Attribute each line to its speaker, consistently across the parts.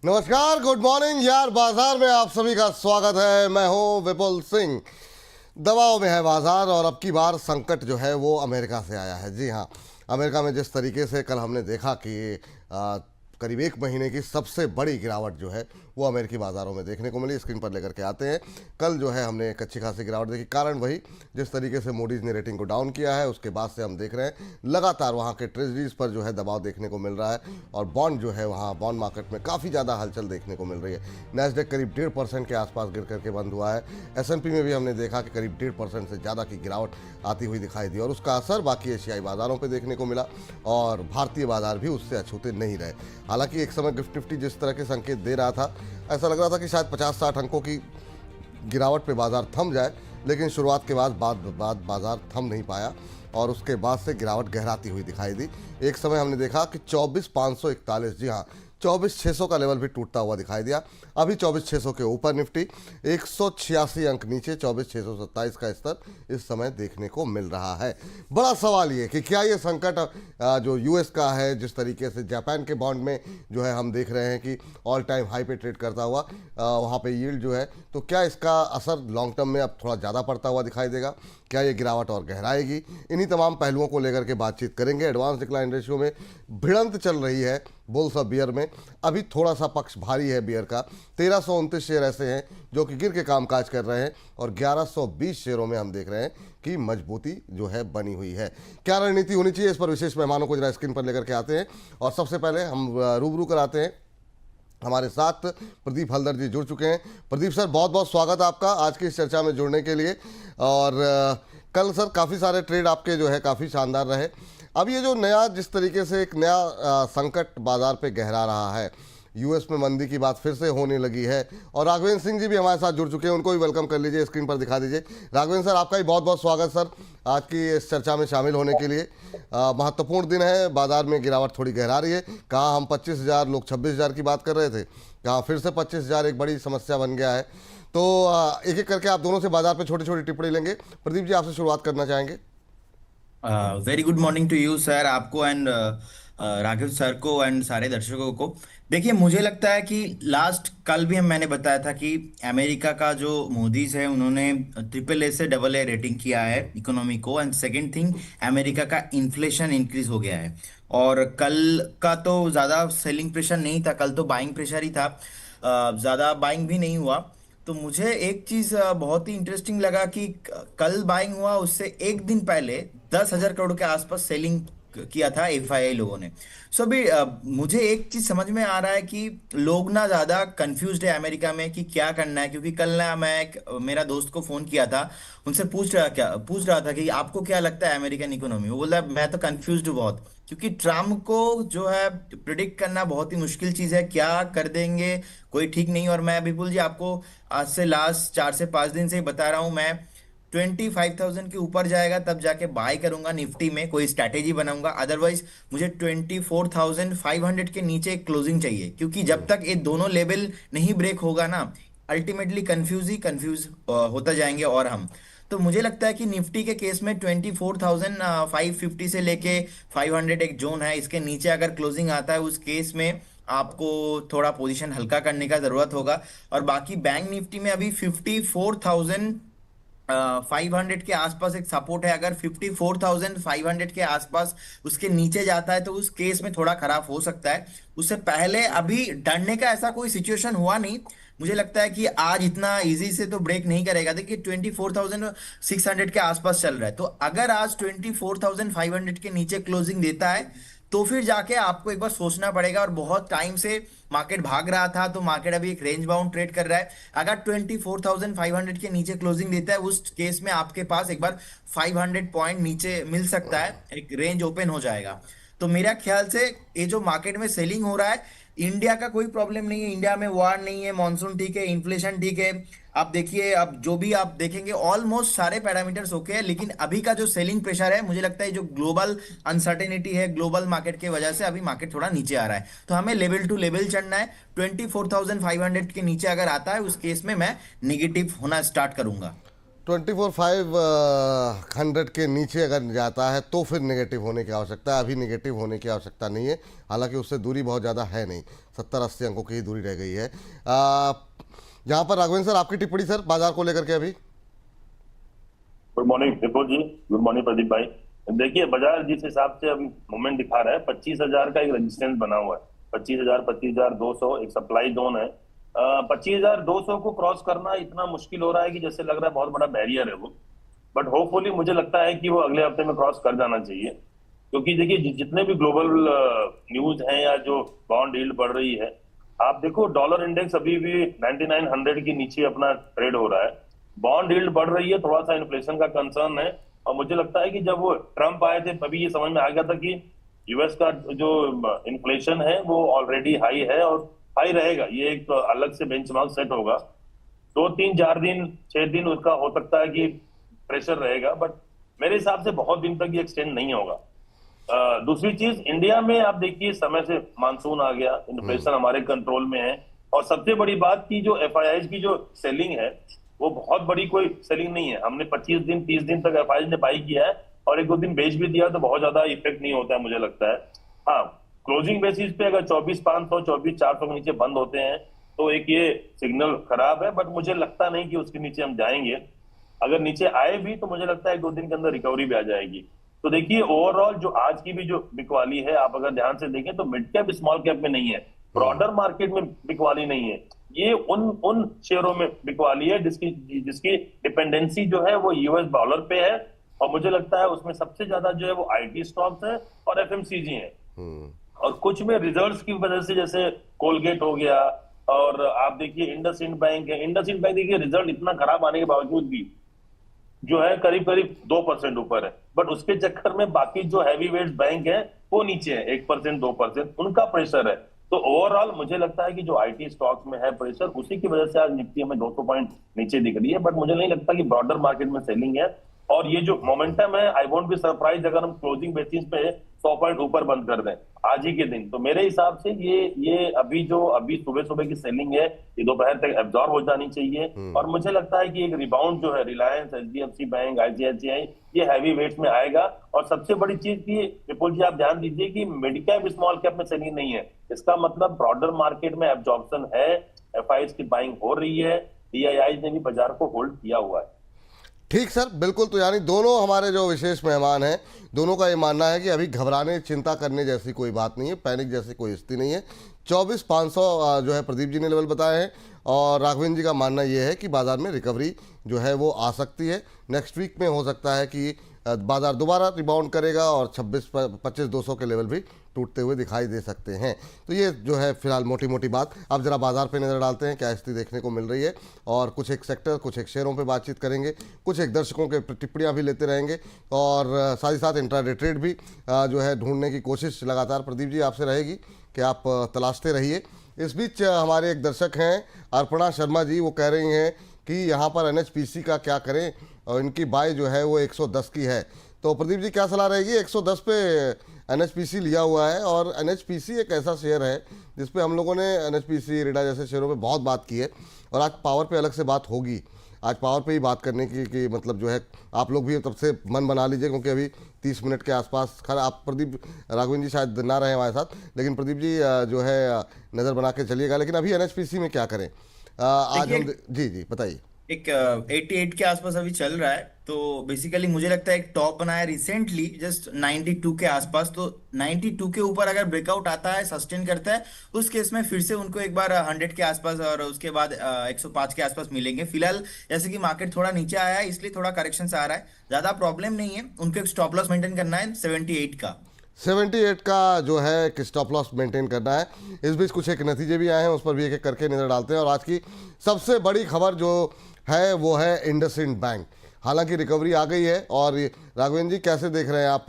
Speaker 1: नमस्कार, good morning यार। बाजार में आप सभी का स्वागत है। मैं हूं विपुल सिंह। दबाव में है बाजार और अब की बार संकट जो है वो अमेरिका से आया है। जी हाँ, अमेरिका में जिस तरीके से कल हमने देखा कि करीब एक महीने की सबसे बड़ी गिरावट जो है वो अमेरिकी बाज़ारों में देखने को मिली। स्क्रीन पर लेकर के आते हैं। कल जो है हमने एक अच्छी खासी गिरावट देखी। कारण वही, जिस तरीके से मूडीज़ ने रेटिंग को डाउन किया है उसके बाद से हम देख रहे हैं लगातार वहाँ के ट्रेजरीज पर जो है दबाव देखने को मिल रहा है और बॉन्ड जो है वहाँ बॉन्ड मार्केट में काफ़ी ज़्यादा हलचल देखने को मिल रही है। नैस्डैक करीब 1.5% के आसपास गिर करके बंद हुआ है। S&P में भी हमने देखा कि करीब 1.5% से ज़्यादा की गिरावट आती हुई दिखाई दी और उसका असर बाकी एशियाई बाज़ारों पर देखने को मिला और भारतीय बाज़ार भी उससे अछूते नहीं रहे। हालांकि एक समय निफ्टी जिस तरह के संकेत दे रहा था, ऐसा लग रहा था कि शायद 50-60 अंकों की गिरावट पे बाजार थम जाए, लेकिन शुरुआत के बाद बाजार थम नहीं पाया और उसके बाद से गिरावट गहराती हुई दिखाई दी। एक समय हमने देखा कि 24,541, जी हाँ 24,600 का लेवल भी टूटता हुआ दिखाई दिया। अभी 24,600 के ऊपर निफ्टी, 186 अंक नीचे 24,627 का स्तर इस समय देखने को मिल रहा है। बड़ा सवाल ये कि क्या ये संकट जो यूएस का है, जिस तरीके से जापान के बॉन्ड में जो है हम देख रहे हैं कि ऑल टाइम हाई पे ट्रेड करता हुआ वहाँ पे यील्ड जो है, तो क्या इसका असर लॉन्ग टर्म में अब थोड़ा ज़्यादा पड़ता हुआ दिखाई देगा? क्या ये गिरावट और गहराएगी? इन्हीं तमाम पहलुओं को लेकर के बातचीत करेंगे। एडवांस डिक्लाइन रेशियो में भिड़ंत चल रही है बुल्स और बियर में। अभी थोड़ा सा पक्ष भारी है बियर का। 1329 शेयर ऐसे हैं जो कि गिर के कामकाज कर रहे हैं और 1120 शेयरों में हम देख रहे हैं कि मजबूती जो है बनी हुई है। क्या रणनीति होनी चाहिए, इस पर विशेष मेहमानों को जरा स्क्रीन पर लेकर के आते हैं और सबसे पहले हम रूबरू कराते हैं। हमारे साथ प्रदीप हल्दर जी जुड़ चुके हैं। प्रदीप सर, बहुत बहुत स्वागत आपका आज की इस चर्चा में जुड़ने के लिए। और कल सर काफ़ी सारे ट्रेड आपके जो है काफ़ी शानदार रहे। अब ये जो नया जिस तरीके से एक नया संकट बाजार पे गहरा रहा है, यूएस में मंदी की बात फिर से होने लगी है और राघवेंद्र सिंह जी भी हमारे साथ जुड़ चुके हैं। उनको भी वेलकम कर लीजिए, स्क्रीन पर दिखा दीजिए। राघवेंद्र सर, आपका भी बहुत बहुत स्वागत सर आज की इस चर्चा में शामिल होने के लिए। महत्वपूर्ण दिन है, बाजार में गिरावट थोड़ी गहरा रही है। कहाँ हम 25,000, लोग 26,000 की बात कर रहे थे, कहाँ फिर से 25,000 एक बड़ी समस्या बन गया है। तो एक एक करके आप दोनों से बाजार पे छोटी छोटी टिप्पणी लेंगे। प्रदीप जी, आपसे शुरुआत करना चाहेंगे।
Speaker 2: Very good morning to you sir, आपको एंड राघव सर को एंड सारे दर्शकों को। देखिए, मुझे लगता है कि लास्ट कल भी मैंने बताया था कि अमेरिका का जो मोदीज है उन्होंने AAA से AA रेटिंग किया है इकोनॉमी को। एंड सेकंड थिंग, अमेरिका का इन्फ्लेशन इंक्रीज हो गया है और कल का तो ज़्यादा सेलिंग प्रेशर नहीं था, कल तो बाइंग प्रेशर ही था। ज़्यादा बाइंग भी नहीं हुआ। तो मुझे एक चीज बहुत ही इंटरेस्टिंग लगा कि कल बाइंग हुआ, उससे एक दिन पहले 10,000 करोड़ के आसपास सेलिंग किया था FII लोगों ने। सो अभी मुझे एक चीज समझ में आ रहा है कि लोग ना ज्यादा कंफ्यूज्ड है अमेरिका में कि क्या करना है। क्योंकि कल ना मैं मेरा दोस्त को फोन किया था, उनसे पूछ रहा था कि आपको क्या लगता है अमेरिकन इकोनॉमी। वो बोला मैं तो कंफ्यूज्ड हूँ बहुत, क्योंकि ट्रम्प को जो है प्रिडिक्ट करना बहुत ही मुश्किल चीज है, क्या कर देंगे कोई ठीक नहीं। और मैं विपुल जी आपको आज से लास्ट 4 से 5 दिन से ही बता रहा हूं, मैं 25,000 के ऊपर जाएगा तब जाके बाय करूंगा निफ्टी में, कोई स्ट्रैटेजी बनाऊंगा। अदरवाइज मुझे 24,500 के नीचे एक क्लोजिंग चाहिए, क्योंकि जब तक ये दोनों लेवल नहीं ब्रेक होगा ना, अल्टीमेटली कंफ्यूज होता जाएंगे। और हम तो मुझे लगता है कि निफ्टी के केस में 24,550 से लेके 500 एक जोन है, इसके नीचे अगर क्लोजिंग आता है उस केस में आपको थोड़ा पोजीशन हल्का करने का जरूरत होगा। और बाकी बैंक निफ्टी में अभी 54,500 के आसपास एक सपोर्ट है। अगर 54,500 के आसपास उसके नीचे जाता है तो उस केस में थोड़ा खराब हो सकता है। उससे पहले अभी डरने का ऐसा कोई सिचुएशन हुआ नहीं। मुझे लगता है कि आज इतना इजी से तो ब्रेक नहीं करेगा। देखिए 24,600 के आसपास चल रहा है, तो अगर आज 24,500 के नीचे क्लोजिंग देता है तो फिर जाके आपको एक बार सोचना पड़ेगा। और बहुत टाइम से मार्केट भाग रहा था, तो मार्केट अभी एक रेंज बाउंड ट्रेड कर रहा है। अगर 24,500 के नीचे क्लोजिंग देता है उस केस में आपके पास एक बार 500 पॉइंट नीचे मिल सकता है, एक रेंज ओपन हो जाएगा। तो मेरा ख्याल से ये जो मार्केट में सेलिंग हो रहा है, इंडिया का कोई प्रॉब्लम नहीं है, इंडिया में वार नहीं है, मॉनसून ठीक है, इन्फ्लेशन ठीक है। आप देखिए, अब जो भी आप देखेंगे ऑलमोस्ट सारे पैरामीटर्स ओके है। लेकिन अभी का जो सेलिंग प्रेशर है, मुझे लगता है जो ग्लोबल अनसर्टेनिटी है ग्लोबल मार्केट की वजह से अभी मार्केट थोड़ा नीचे आ रहा है। तो हमें लेवल टू लेवल चढ़ना है। 24,500 के नीचे अगर आता है उस केस में मैं निगेटिव होना स्टार्ट करूंगा।
Speaker 1: 24,500 के नीचे अगर जाता है तो फिर नेगेटिव होने की आवश्यकता है। अभी नेगेटिव होने की आवश्यकता नहीं है, हालांकि उससे दूरी बहुत ज़्यादा है नहीं, 70-80 अंकों की ही दूरी रह गई है। यहाँ पर राघवेंद्र सर, आपकी टिप्पणी सर बाजार को लेकर के अभी।
Speaker 3: गुड मॉर्निंग विपुल जी। गुड मॉर्निंग प्रदीप भाई। देखिए, बाजार जिस हिसाब से अभी मूवमेंट दिखा रहा है, 25,000 का एक रेजिस्टेंस बना हुआ है। 25,000, 25,200 एक सप्लाई जोन है। 25,200 को क्रॉस करना इतना मुश्किल हो रहा है कि जैसे लग रहा है बहुत बड़ा बैरियर है वो। बट होपफुली मुझे लगता है कि वो अगले हफ्ते में क्रॉस कर जाना चाहिए, क्योंकि देखिए जितने भी ग्लोबल न्यूज हैं या जो बॉन्ड यील्ड बढ़ रही है, आप देखो डॉलर इंडेक्स अभी भी 9900 के नीचे अपना ट्रेड हो रहा है। बॉन्ड यील्ड बढ़ रही है, थोड़ा सा इन्फ्लेशन का कंसर्न है। और मुझे लगता है कि जब वो ट्रम्प आए थे तभी ये समझ में आ गया था कि यूएस का जो इन्फ्लेशन है वो ऑलरेडी हाई है और हाई रहेगा। ये एक अलग से बेंचमार्क सेट होगा। 2, 3, 4 दिन, 6 दिन उसका हो सकता है कि प्रेशर रहेगा, बट मेरे हिसाब से बहुत दिन तक ये एक्सटेंड नहीं होगा। दूसरी चीज, इंडिया में आप देखिए समय से मानसून आ गया, इन्फ्लेशन हमारे कंट्रोल में है। और सबसे बड़ी बात की जो एफआईआई की जो सेलिंग है वो बहुत बड़ी कोई सेलिंग नहीं है। हमने 25 दिन 30 दिन तक एफआईआई ने बाई किया है और 1-2 दिन बेच भी दिया तो बहुत ज्यादा इफेक्ट नहीं होता है मुझे लगता है। हाँ, क्लोजिंग बेसिस पे अगर 24,500 24,400 के नीचे बंद होते हैं तो एक ये सिग्नल खराब है, बट मुझे लगता नहीं कि उसके नीचे हम जाएंगे। अगर नीचे आए भी तो मुझे लगता है 1-2 दिन के अंदर रिकवरी भी आ जाएगी। तो देखिए, ओवरऑल जो आज की भी जो बिकवाली है, आप अगर ध्यान से देखें तो मिड कैप स्मॉल कैप में नहीं है, ब्रॉडर मार्केट में बिकवाली नहीं है। ये उन शेयरों में बिकवाली है जिसकी जिसकी डिपेंडेंसी जो है वो यूएस डॉलर पे है। और मुझे लगता है उसमें सबसे ज्यादा जो है वो आईटी स्टॉक्स है और एफएमसीजी है। और कुछ में रिजल्ट्स की वजह से, जैसे कोलगेट हो गया, और आप देखिए इंडसइंड बैंक है। इंडसइंड बैंक देखिए रिजल्ट इतना खराब आने के बावजूद भी जो है करीब करीब 2% ऊपर है, बट उसके चक्कर में बाकी जो हैवी वेट्स बैंक है वो नीचे है, 1% 2% उनका प्रेशर है। तो ओवरऑल मुझे लगता है कि जो आईटी स्टॉक्स में है प्रेशर, उसी की वजह से आज निफ्टी हमें 200 पॉइंट नीचे दिख रही है। बट मुझे नहीं लगता कि ब्रॉडर मार्केट में सेलिंग है। और ये जो मोमेंटम है, आई वोंट बी सरप्राइज अगर हम क्लोजिंग बेसिस पे 100 पॉइंट ऊपर बंद कर दें आज ही के दिन। तो मेरे हिसाब से ये अभी सुबह सुबह की सेलिंग है ये दोपहर तक एब्जॉर्ब हो जानी चाहिए। और मुझे लगता है कि एक रिबाउंड जो है रिलायंस, एचडीएफसी बैंक, आईसीआईसीआई, ये हैवी वेट्स में आएगा। और सबसे बड़ी चीज की विपुल जी आप ध्यान दीजिए कि मिड कैप स्मॉल कैप में सेलिंग नहीं है। इसका मतलब ब्रॉडर मार्केट में एब्जॉर्प्शन है, एफआईआई की बाइंग हो रही है, डीआईआई ने भी बाजार को होल्ड किया हुआ है।
Speaker 1: ठीक सर, बिल्कुल। तो यानी दोनों हमारे जो विशेष मेहमान हैं, दोनों का ये मानना है कि अभी घबराने चिंता करने जैसी कोई बात नहीं है, पैनिक जैसी कोई स्थिति नहीं है। 24,500 जो है प्रदीप जी ने लेवल बताए हैं और राघवेंद्र जी का मानना ये है कि बाजार में रिकवरी जो है वो आ सकती है। नेक्स्ट वीक में हो सकता है कि बाजार दोबारा रिबाउंड करेगा और 25,200 के लेवल भी टूटते हुए दिखाई दे सकते हैं। तो ये जो है फिलहाल मोटी मोटी बात। अब जरा बाजार पे नज़र डालते हैं क्या स्थिति देखने को मिल रही है, और कुछ एक सेक्टर, कुछ एक शेयरों पे बातचीत करेंगे, कुछ एक दर्शकों के टिप्पणियाँ भी लेते रहेंगे, और साथ ही साथ इंट्राडे ट्रेड भी जो है ढूंढने की कोशिश लगातार प्रदीप जी आपसे रहेगी कि आप तलाशते रहिए। इस बीच हमारे एक दर्शक हैं अर्पणा शर्मा जी, वो कह रही हैं कि यहाँ पर एनएचपीसी का क्या करें, और इनकी बाय जो है वो 110 की है। तो प्रदीप जी क्या सलाह रहेगी? 110 पे एनएचपीसी लिया हुआ है, और एनएचपीसी एक ऐसा शेयर है जिस पे हम लोगों ने एनएचपीसी, रेडा जैसे शेयरों पे बहुत बात की है, और आज पावर पे अलग से बात होगी। आज पावर पे ही बात करने की कि मतलब जो है आप लोग भी तब से मन बना लीजिए, क्योंकि अभी 30 मिनट के आसपास, खैर आप प्रदीप, राघवेंद्र जी शायद ना रहे हमारे साथ, लेकिन प्रदीप जी जो है नज़र बना के चलिएगा। लेकिन अभी एनएचपीसी में क्या करें आज हम? जी जी बताइए।
Speaker 2: एक 88 के आसपास अभी चल रहा है। तो बेसिकली मुझे लगता है एक टॉप बनाया रिसेंटली जस्ट 92 के आसपास। तो 92 के ऊपर अगर ब्रेकआउट आता है, सस्टेन करता है, उस केस में फिर से उनको एक बार 100 के आसपास और उसके बाद 105 के आसपास मिलेंगे। फिलहाल जैसे कि मार्केट थोड़ा नीचे आया है इसलिए थोड़ा करेक्शन से आ रहा है, ज्यादा प्रॉब्लम नहीं है। उनको एक स्टॉप लॉस मेंटेन करना है 78 का।
Speaker 1: 78 का जो है कि स्टॉप लॉस मेंटेन करना है। इस बीच कुछ एक नतीजे भी आए हैं, उस पर भी एक एक करके नज़र डालते हैं। और आज की सबसे बड़ी खबर जो है वो है इंडसइंड बैंक। हालांकि रिकवरी आ गई है। और राघवेंद्र जी कैसे देख रहे हैं आप?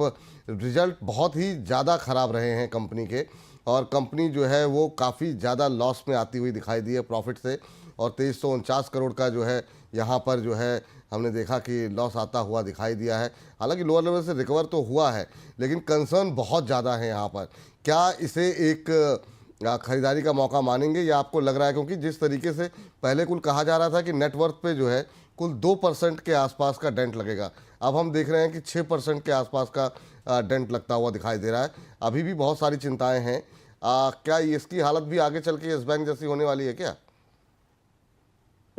Speaker 1: रिजल्ट बहुत ही ज़्यादा ख़राब रहे हैं कंपनी के, और कंपनी जो है वो काफ़ी ज़्यादा लॉस में आती हुई दिखाई दी है प्रॉफिट से, और 2349 करोड़ का जो है यहाँ पर जो है हमने देखा कि लॉस आता हुआ दिखाई दिया है। हालांकि लोअर लेवल से रिकवर तो हुआ है, लेकिन कंसर्न बहुत ज़्यादा है यहाँ पर। क्या इसे एक खरीदारी का मौका मानेंगे, या आपको लग रहा है, क्योंकि जिस तरीके से पहले कुल कहा जा रहा था कि नेटवर्थ पे जो है कुल 2% के आसपास का डेंट लगेगा। अब हम देख रहे हैं कि 6% के आसपास का डेंट लगता हुआ दिखाई दे रहा है। अभी भी बहुत सारी चिंताएं हैं। क्या इसकी हालत भी आगे चल के यस बैंक जैसी होने वाली है क्या?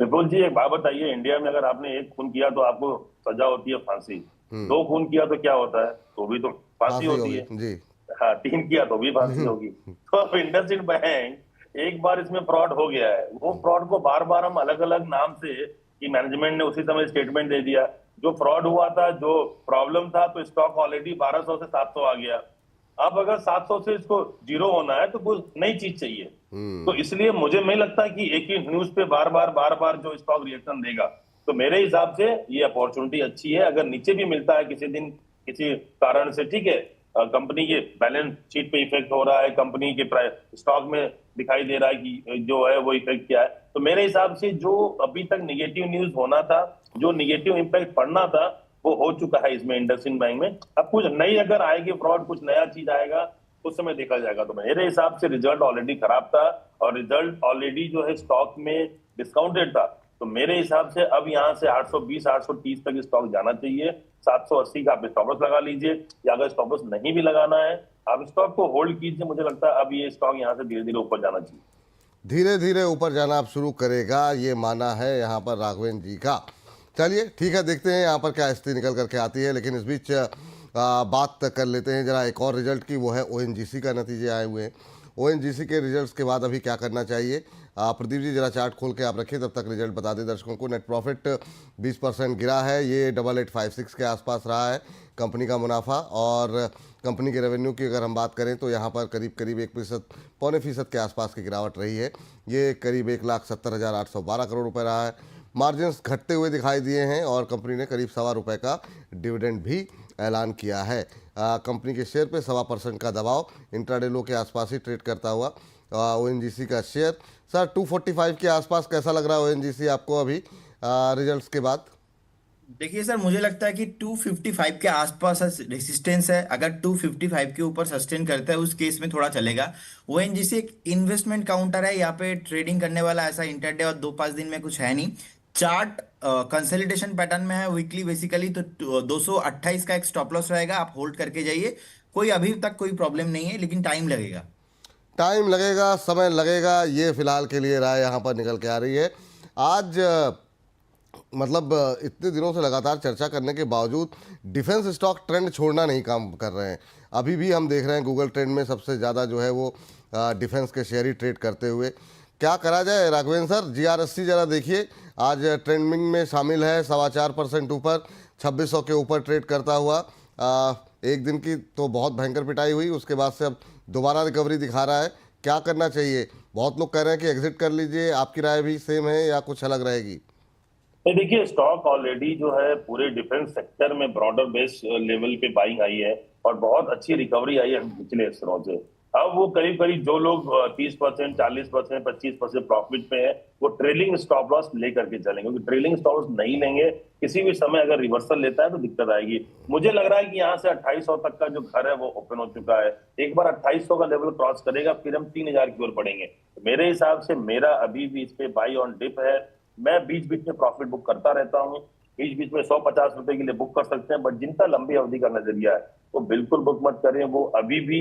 Speaker 3: विपुल जी, एक बात बताइए, इंडिया में अगर आपने एक खून किया तो आपको सजा होती है फांसी, 2 खून किया तो क्या होता है? तो भी तो फांसी
Speaker 1: फांसी
Speaker 3: होती
Speaker 1: होगी
Speaker 3: है।
Speaker 1: जी।
Speaker 3: हाँ, 3 किया तो भी फांसी होगी। तो अब इंडसइंड बैंक एक बार इसमें फ्रॉड हो गया है, वो फ्रॉड को बार बार हम अलग अलग नाम से, कि मैनेजमेंट ने उसी समय स्टेटमेंट दे दिया। जो फ्रॉड हुआ था, जो प्रॉब्लम था, तो स्टॉक ऑलरेडी 1200 से 700 आ गया। अब अगर 700 से इसको जीरो होना है तो कुछ नई चीज चाहिए। तो इसलिए मुझे नहीं लगता कि एक ही न्यूज पे बार बार जो स्टॉक रिएक्शन देगा। तो मेरे हिसाब से ये अपॉर्चुनिटी अच्छी है। अगर नीचे भी मिलता है किसी दिन किसी कारण से, ठीक है, कंपनी के बैलेंस शीट पे इफेक्ट हो रहा है, कंपनी के स्टॉक में दिखाई दे रहा है कि जो है वो इफेक्ट क्या है, तो मेरे हिसाब से जो अभी तक निगेटिव न्यूज होना था, जो निगेटिव इंपैक्ट पड़ना था, वो हो चुका है इसमें इंडसइंड बैंक में। अब कुछ नई अगर आएगी फ्रॉड, कुछ नया चीज आएगा, उस समय देखा जाएगा। तो मेरे हिसाब से रिजल्ट ऑलरेडी खराब था, और रिजल्ट ऑलरेडी जो है स्टॉक में डिस्काउंटेड था। तो मेरे हिसाब से अब यहाँ से 820 830 तक स्टॉक जाना चाहिए। 780 का आप स्टॉप लॉस लगा लीजिए, या अगर स्टॉप लॉस नहीं भी लगाना है, आप स्टॉक को होल्ड कीजिए। मुझे लगता है अब ये स्टॉक यहाँ से धीरे धीरे ऊपर जाना चाहिए।
Speaker 1: धीरे धीरे ऊपर जाना अब शुरू करेगा, ये माना है यहाँ पर राघवेंद्र जी का। चलिए ठीक है, देखते हैं यहाँ पर क्या स्थिति निकल करके आती है। लेकिन इस बीच बात कर लेते हैं जरा एक और रिजल्ट की, वो है ओएनजीसी का नतीजे आए हुए हैं। ओएनजीसी के रिजल्ट्स के बाद अभी क्या करना चाहिए? प्रदीप जी जरा चार्ट खोल के आप रखिए, तब तक रिजल्ट बता दें दर्शकों को। नेट प्रॉफिट 20% गिरा है, ये 8856 के आसपास रहा है कंपनी का मुनाफा। और कंपनी के रेवेन्यू की अगर हम बात करें तो यहाँ पर करीब करीब 1%, पौने फीसद के आसपास की गिरावट रही है। ये करीब 1,70,812 करोड़ रुपए रहा है। मार्जिन्स घटते हुए दिखाई दिए हैं, और कंपनी ने करीब ₹1.25 का डिविडेंड भी ऐलान किया है। कंपनी के शेयर पे 1.25% का दबाव, इंट्राडे लो के आसपास ही ट्रेड करता हुआ ओएनजीसी का शेयर। सर 245 के आसपास कैसा लग रहा है ओएनजीसी आपको अभी रिजल्ट्स के बाद?
Speaker 2: देखिए सर, मुझे लगता है कि 255 के आसपास रेसिस्टेंस है। अगर 255 के ऊपर सस्टेन करता है, उस केस में थोड़ा चलेगा। ओएनजीसी एक इन्वेस्टमेंट काउंटर है, यहाँ पे ट्रेडिंग करने वाला ऐसा इंटरडे और 2-5 दिन में कुछ है नहीं। चार्ट कंसोलिडेशन पैटर्न में है वीकली बेसिकली, तो 228 का एक स्टॉप लॉस रहेगा, आप होल्ड करके जाइए। कोई अभी तक कोई प्रॉब्लम नहीं है, लेकिन टाइम लगेगा।
Speaker 1: टाइम लगेगा, समय लगेगा, ये फिलहाल के लिए राय यहाँ पर निकल के आ रही है। आज मतलब इतने दिनों से लगातार चर्चा करने के बावजूद डिफेंस स्टॉक ट्रेंड छोड़ना नहीं काम कर रहे हैं। अभी भी हम देख रहे हैं गूगल ट्रेंड में सबसे ज़्यादा जो है वो डिफेंस के शेयर ही ट्रेड करते हुए। क्या करा जाए राघवेंद्र सर? जीआरएससी जरा देखिए, आज ट्रेंडिंग में शामिल है, 4.25% ऊपर, 2600 के ऊपर ट्रेड करता हुआ। एक दिन की तो बहुत भयंकर पिटाई हुई, उसके बाद से अब दोबारा रिकवरी दिखा रहा है। क्या करना चाहिए? बहुत लोग कह रहे हैं कि एग्जिट कर लीजिए, आपकी राय भी सेम है या कुछ अलग रहेगी?
Speaker 3: तो देखिए, स्टॉक ऑलरेडी जो है पूरे डिफेंस सेक्टर में ब्रॉडर बेस लेवल पे बाइंग आई है, और बहुत अच्छी रिकवरी आई है पिछले स्तरों से। अब वो करीब करीब जो लोग 30%, 40%, 25% प्रॉफिट पे है, वो ट्रेलिंग स्टॉप लॉस लेकर के चलेंगे, क्योंकि ट्रेलिंग स्टॉप लॉस नहीं लेंगे, किसी भी समय अगर रिवर्सल लेता है तो दिक्कत आएगी। मुझे लग रहा है कि यहाँ से 2800 तक का जो घर है वो ओपन हो चुका है। एक बार 2800 का लेवल क्रॉस करेगा, फिर हम 3000 की ओर बढ़ेंगे। तो मेरे हिसाब से मेरा अभी भी इस पे बाई ऑन डिप है। मैं बीच बीच में प्रॉफिट बुक करता रहता हूँ, बीच बीच में 150 रुपए के लिए बुक कर सकते हैं, बट जिनका लंबी अवधि का नजरिया है वो बिल्कुल बुक मत करें। वो अभी भी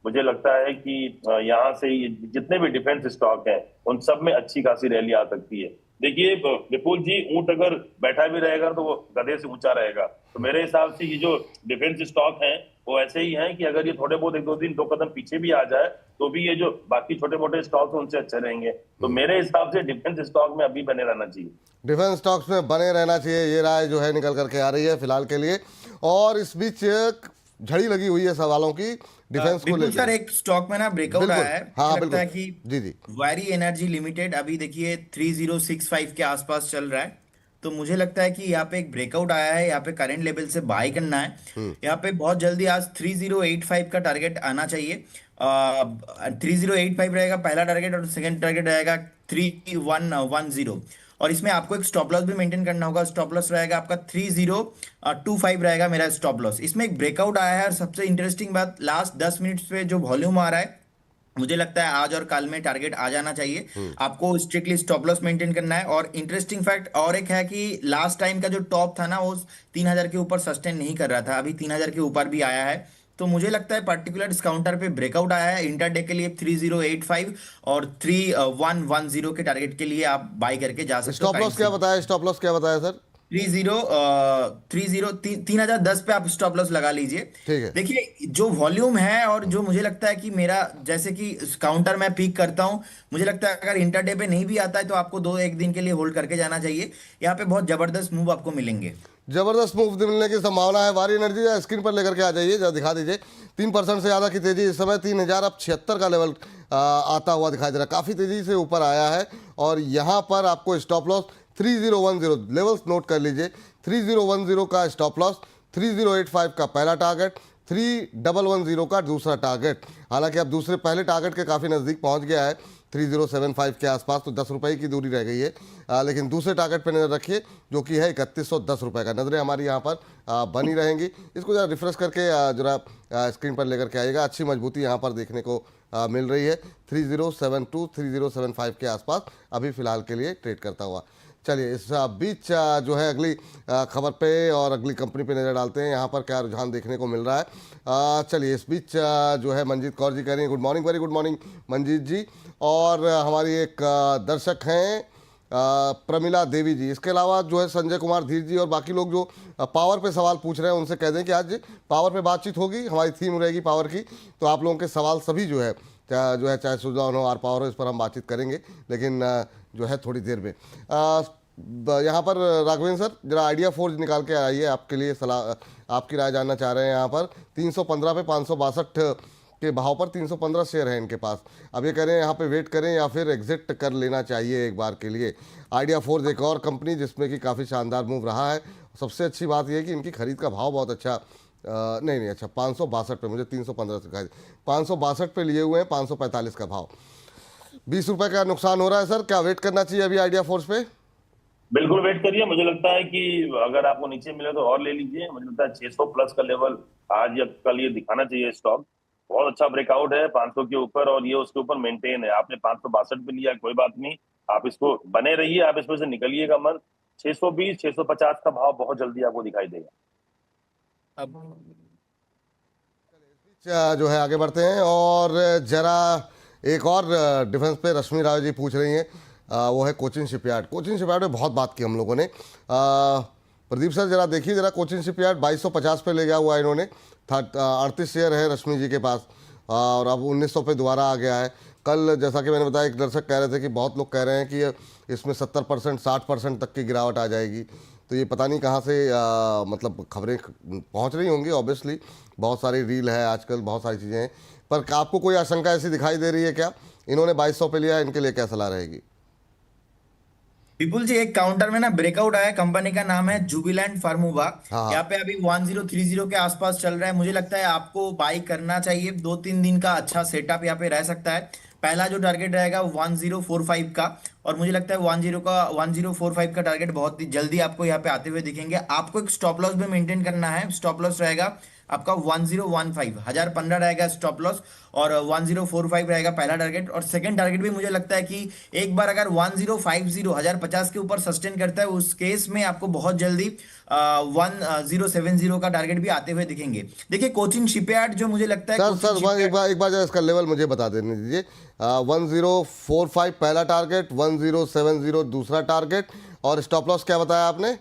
Speaker 3: मुझे लगता है कि यहाँ से जितने भी डिफेंस स्टॉक हैं उन सब में अच्छी खासी रैली आ सकती है। देखिए विपुल जी, ऊंट अगर बैठा भी रहेगा तो वो गधे से ऊंचा रहेगा। तो मेरे हिसाब से ये जो डिफेंस स्टॉक हैं वो ऐसे ही हैं कि अगर ये थोड़े बहुत 1-2 दिन 2 कदम पीछे भी आ जाए तो भी ये जो बाकी छोटे मोटे स्टॉक हैं उनसे अच्छे रहेंगे। तो मेरे हिसाब से डिफेंस स्टॉक में अभी बने रहना चाहिए।
Speaker 1: डिफेंस स्टॉक्स में बने रहना चाहिए, ये राय जो है निकल करके आ रही है फिलहाल के लिए। और इस बीच झड़ी लगी हुई है सवालों की डिफेंस को
Speaker 2: बिल्कुल सर,
Speaker 1: लेकर।
Speaker 2: एक स्टॉक में ना ब्रेकआउट आया है।
Speaker 1: हाँ
Speaker 2: मुझे
Speaker 1: बिल्कुल
Speaker 2: लगता है कि
Speaker 1: जी जी।
Speaker 2: वारी एनर्जी लिमिटेड अभी देखिए 3065 के आसपास चल रहा है। तो मुझे लगता है कि यहाँ पे एक ब्रेकआउट आया है, यहाँ पे करंट लेवल से बाय करना है। यहाँ पे बहुत जल्दी आज 3085 का टारगेट आना चाहिए। 3085 रहेगा पहला टारगेट, और सेकंड टारगेट रहेगा 3110। और इसमें आपको एक स्टॉप लॉस भी मेंटेन करना होगा। स्टॉप लॉस रहेगा आपका 3025 रहेगा मेरा स्टॉप लॉस। इसमें एक ब्रेकआउट आया है, और सबसे इंटरेस्टिंग बात, लास्ट 10 मिनट्स पे जो वॉल्यूम आ रहा है मुझे लगता है आज और कल में टारगेट आ जाना चाहिए। आपको स्ट्रिक्टली स्टॉप लॉस मेंटेन करना है। और इंटरेस्टिंग फैक्ट और एक है कि लास्ट टाइम का जो टॉप था ना, वो 3,000 के ऊपर सस्टेन नहीं कर रहा था, अभी 3,000 के ऊपर भी आया है। तो मुझे लगता है पर्टिकुलर इस काउंटर पे ब्रेकआउट आया है। इंटरडे के लिए 3085 और 3110 के टारगेट के लिए आप बाई करके जा सकते हो
Speaker 1: स्टॉप लॉस क्या
Speaker 2: करेंसी।
Speaker 1: बताया, स्टॉप लॉस क्या बताया सर?
Speaker 2: 30 पे आप स्टॉप लॉस लगा लीजिए।
Speaker 1: ठीक है।
Speaker 2: देखिए जो वॉल्यूम है और जो मुझे लगता है कि मेरा जैसे कि काउंटर मैं पीक करता हूं, मुझे लगता है अगर इंटरडे पे नहीं भी आता है तो आपको दो एक दिन के लिए होल्ड करके जाना चाहिए। यहाँ पे बहुत जबरदस्त मूव आपको मिलेंगे।
Speaker 1: जबरदस्त मूव मिलने की संभावना है। वारी एनर्जी या स्क्रीन पर लेकर के आ जाइए, जरा दिखा दीजिए। 3% से ज़्यादा की तेजी इस समय 3,000 अब 76 का लेवल आता हुआ दिखाई दे रहा है, काफ़ी तेजी से ऊपर आया है। और यहाँ पर आपको स्टॉप लॉस 3010 लेवल्स नोट कर लीजिए। 3010 का स्टॉप लॉस, 3085 का पहला टारगेट, 3110 का दूसरा टारगेट। हालांकि अब दूसरे पहले टारगेट के काफ़ी नज़दीक पहुंच गया है, 3075 के आसपास, तो 10 रुपये की दूरी रह गई है। लेकिन दूसरे टारगेट पर नज़र रखिए जो कि है 3110 रुपये का। नज़रें हमारी यहाँ पर बनी रहेंगी। इसको जरा रिफ्रेश करके जरा स्क्रीन पर लेकर के आइएगा। अच्छी मजबूती यहाँ पर देखने को मिल रही है। 3072 3075 के आसपास अभी फ़िलहाल के लिए ट्रेड करता हुआ। चलिए इस बीच जो है अगली खबर पे और अगली कंपनी पे नज़र डालते हैं, यहाँ पर क्या रुझान देखने को मिल रहा है। चलिए इस बीच जो है मंजीत कौर जी कह रही हैं good morning, very good morning Manjeet ji. और हमारी एक दर्शक हैं प्रमिला देवी जी। इसके अलावा जो है संजय कुमार धीर जी और बाकी लोग जो पावर पे सवाल पूछ रहे हैं उनसे कह दें कि आज पावर पे बातचीत होगी, हमारी थीम रहेगी पावर की। तो आप लोगों के सवाल सभी जो है चाहे सुजान हो और पावर हो, इस पर हम बातचीत करेंगे, लेकिन जो है थोड़ी देर में। यहाँ पर राघवेंद्र सर जरा आइडिया फोर्ज निकाल के आइए, आपके लिए सलाह, आपकी राय जानना चाह रहे हैं। यहाँ पर 315 पे 562 के भाव पर 315 शेयर है इनके पास। अब ये कह रहे हैं यहाँ पे वेट करें या फिर एग्जिट कर लेना चाहिए एक बार के लिए। आइडिया फोर्ज एक और कंपनी जिसमें कि काफ़ी शानदार मूव रहा है। सबसे अच्छी बात यह है कि इनकी खरीद का भाव बहुत अच्छा नहीं अच्छा 562 पे, मुझे 315 से खरीद 562 पे लिए हुए हैं, 545 का भाव, 20 रुपये का नुकसान हो रहा है। सर क्या वेट करना चाहिए अभी आइडिया फोर्स पे?
Speaker 3: बिल्कुल वेट करिए। मुझे लगता है कि अगर आपको नीचे मिले तो और ले लीजिए। मुझे लगता है 600 प्लस का लेवल आज या कल ये दिखाना चाहिए स्टॉक। बहुत अच्छा ब्रेकआउट है 500 के ऊपर और ये उसके ऊपर मेंटेन है। आपने 562 पे लिया, कोई बात नहीं, आप इसको बने रहिए, आप इसमें से निकलिएगा मत। 620 650 का भाव बहुत जल्दी आपको दिखाई देगा।
Speaker 2: अब
Speaker 1: जो है आगे बढ़ते हैं और जरा एक और डिफेंस पे रश्मि राव जी पूछ रही हैं, वो है कोचिन शिपयार्ड। कोचिन शिपयार्ड में बहुत बात की हम लोगों ने। प्रदीप सर जरा देखिए, जरा कोचिन शिपयार्ड 2250 पे ले गया हुआ इन्होंने। 38 शेयर है रश्मि जी के पास और अब 1900 पे दोबारा आ गया है। कल जैसा कि मैंने बताया, एक दर्शक कह रहे थे कि बहुत लोग कह रहे हैं कि इसमें 70% 60% तक की गिरावट आ जाएगी। तो ये पता नहीं कहाँ से मतलब खबरें पहुँच रही होंगी। ऑब्वियसली बहुत सारी रील है आजकल, बहुत सारी चीज़ें हैं, पर आपको कोई आशंका ऐसी दिखाई दे रही है क्या? इन्होंने 2200 पे लिया, इनके लिए क्या सलाह रहेगी?
Speaker 2: विपुल जी एक काउंटर में ना ब्रेकआउट आया, कंपनी का नाम है जुबिलेंट फार्मोवा।
Speaker 1: हाँ
Speaker 2: यहाँ
Speaker 1: हाँ।
Speaker 2: पे अभी 1030 के आसपास चल रहा है। मुझे लगता है आपको बाई करना चाहिए। 2-3 दिन का अच्छा सेटअप यहाँ पे रह सकता है। पहला जो टारगेट रहेगा 1045 का, और मुझे लगता है 1045 का टारगेट बहुत ही जल्दी आपको यहाँ पे आते हुए दिखेंगे। आपको एक स्टॉप लॉस भी मेंटेन करना है। स्टॉप लॉस रहेगा आपका 1015, 1015 रहेगा स्टॉप लॉस, और 1045 रहेगा पहला टारगेट। और सेकंड टारगेट भी मुझे लगता है कि एक बार अगर 1050 1050 के ऊपर सस्टेन करता है, उस केस में आपको बहुत जल्दी 1070 का टारगेट भी आते हुए दिखेंगे। देखिए कोचिन शिपयार्ड जो मुझे लगता है
Speaker 1: सर
Speaker 2: कोचिन
Speaker 1: सर एक बार जरा इसका लेवल मुझे बता देने दीजिए। 1045 पहला टारगेट, 1070 दूसरा टारगेट, और स्टॉप लॉस क्या बताया आपने?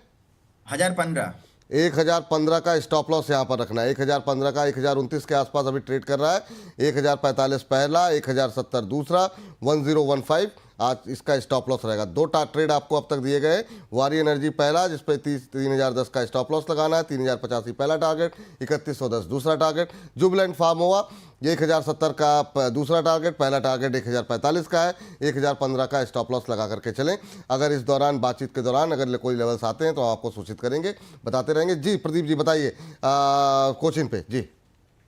Speaker 2: 1015।
Speaker 1: 1015 का स्टॉप लॉस यहाँ पर रखना है। 1015 का 1029 के आसपास अभी ट्रेड कर रहा है। 1045 पहला, 1070 दूसरा, 1015 आज इसका स्टॉप लॉस रहेगा। दो ट्रेड आपको अब तक दिए गए। वारी एनर्जी पहला जिसपे 3010 का स्टॉप लॉस लगाना है, 3085 पहला टारगेट, 3110 दूसरा टारगेट। जुबिलेंट फार्मोवा 1070 का दूसरा टारगेट, पहला टारगेट 1045 का है। 1015 का स्टॉप लॉस लगा करके चलें। अगर इस दौरान बातचीत के दौरान अगर कोई लेवल्स आते हैं तो आपको सूचित करेंगे, बताते रहेंगे। जी प्रदीप जी बताइए कोचिन पे। जी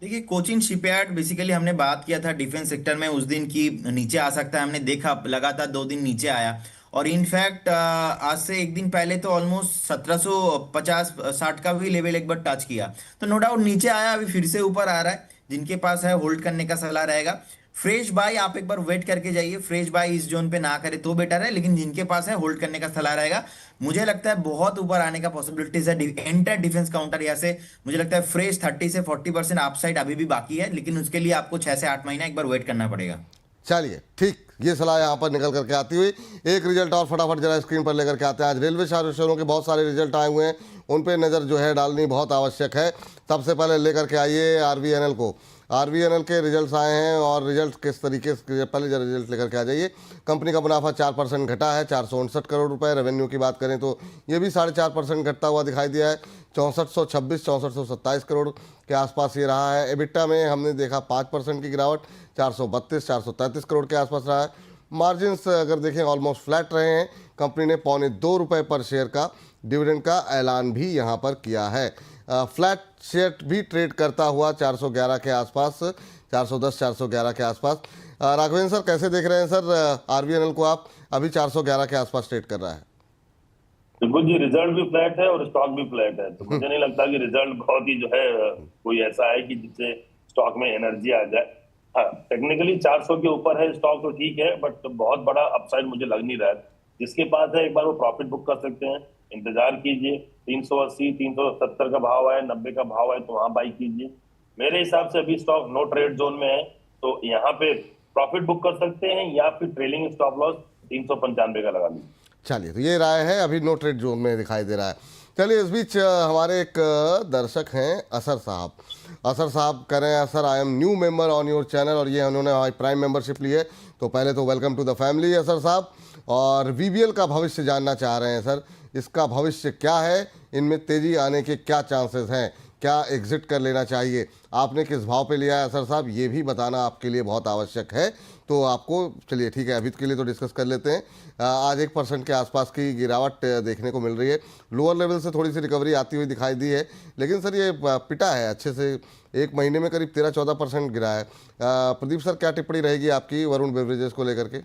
Speaker 2: देखिए कोचिन शिपयार्ड बेसिकली हमने बात किया था डिफेंस सेक्टर में उस दिन की नीचे आ सकता है। हमने देखा लगातार 2 दिन नीचे आया, और इनफैक्ट आज से एक दिन पहले तो ऑलमोस्ट 1750-60 का भी लेवल एक बार टच किया। तो नो डाउट नीचे आया, अभी फिर से ऊपर आ रहा है। जिनके पास है होल्ड करने का सलाह रहेगा। फ्रेश बाय आप एक बार वेट करके जाइए, फ्रेश बाय इस जोन पे ना करे तो बेटर है, लेकिन जिनके पास है होल्ड करने का सलाह रहेगा। मुझे लगता है बहुत ऊपर आने का पॉसिबिलिटीज है एंटर डिफेंस काउंटर यहाँ से। मुझे लगता है फ्रेश 30 से 40% अपसाइड अभी भी बाकी है, लेकिन उसके लिए आपको 6 से 8 महीना एक बार वेट करना पड़ेगा।
Speaker 1: चलिए ठीक, ये सलाह यहाँ पर निकल करके आती हुई एक रिजल्ट और फटाफट जरा स्क्रीन पर लेकर के आते हैं। आज रेलवे शहरों के बहुत सारे रिजल्ट आए हुए हैं, उन पे नज़र जो है डालनी बहुत आवश्यक है। सबसे पहले लेकर के आइए आरवीएनएल को। आरवीएनएल के रिजल्ट्स आए हैं और रिजल्ट किस तरीके से, पहले जरा रिजल्ट लेकर के आ जाइए। कंपनी का मुनाफा 4% घटा है, 459 करोड़ रुपए। रेवेन्यू की बात करें तो ये भी 4.5% घटता हुआ दिखाई दिया है, 6426 6427 करोड़ के आसपास ये रहा है। एबिटा में हमने देखा 5% की गिरावट, 432 433 करोड़ के आसपास रहा है। मार्जिन्स अगर देखें ऑलमोस्ट फ्लैट रहे हैं। कंपनी ने ₹2.25 पर शेयर का डिविडेंड का ऐलान भी यहाँ पर किया है। फ्लैट शेयर भी ट्रेड करता हुआ 411 के आसपास, 410 411 के आसपास। राघवेंद्र सर कैसे देख रहे हैं सर आरवीएनएल को आप? अभी 411 के आसपास ट्रेड कर रहा है।
Speaker 3: बिल्कुल जी, रिजल्ट भी फ्लैट है और स्टॉक भी फ्लैट है, तो मुझे नहीं लगता कि रिजल्ट बहुत ही जो है कोई ऐसा है कि जिससे स्टॉक में एनर्जी आ जाए। हाँ, टेक्निकली 400 के ऊपर है स्टॉक तो ठीक है, बट बहुत बड़ा अपसाइड मुझे लग नहीं रहा है। जिसके पास है एक बार वो प्रॉफिट बुक कर सकते हैं, इंतजार कीजिए। 380 370 का भाव है, 90 का भाव है, तो वहां बाई कीजिए। मेरे हिसाब से अभी स्टॉक नो ट्रेड जोन में है, तो यहाँ पे प्रॉफिट बुक कर सकते हैं या फिर ट्रेलिंग स्टॉप लॉस 395 का लगा लीजिए।
Speaker 1: चलिए, तो ये राय है, अभी नो ट्रेड जोन में दिखाई दे रहा है। चलिए, इस बीच हमारे एक दर्शक हैं असर साहब। असर साहब कह रहे हैं, sir I am new member on your channel, और ये उन्होंने हमारी प्राइम मेंबरशिप ली है, तो पहले तो वेलकम टू द फैमिली असर साहब। और वीबीएल का भविष्य जानना चाह रहे हैं सर, इसका भविष्य क्या है, इनमें तेज़ी आने के क्या चांसेस हैं, क्या एग्जिट कर लेना चाहिए, आपने किस भाव पे लिया है असर साहब, ये भी बताना आपके लिए बहुत आवश्यक है। तो आपको, चलिए ठीक है, अभी के लिए तो डिस्कस कर लेते हैं। आज 1% के आसपास की गिरावट देखने को मिल रही है। लोअर लेवल से थोड़ी सी रिकवरी आती हुई दिखाई दी है, लेकिन सर ये पिटा है अच्छे से, एक महीने में करीब 13-14% गिरा है। प्रदीप सर, क्या टिप्पणी रहेगी आपकी वरुण बेवरेजेस को लेकर के?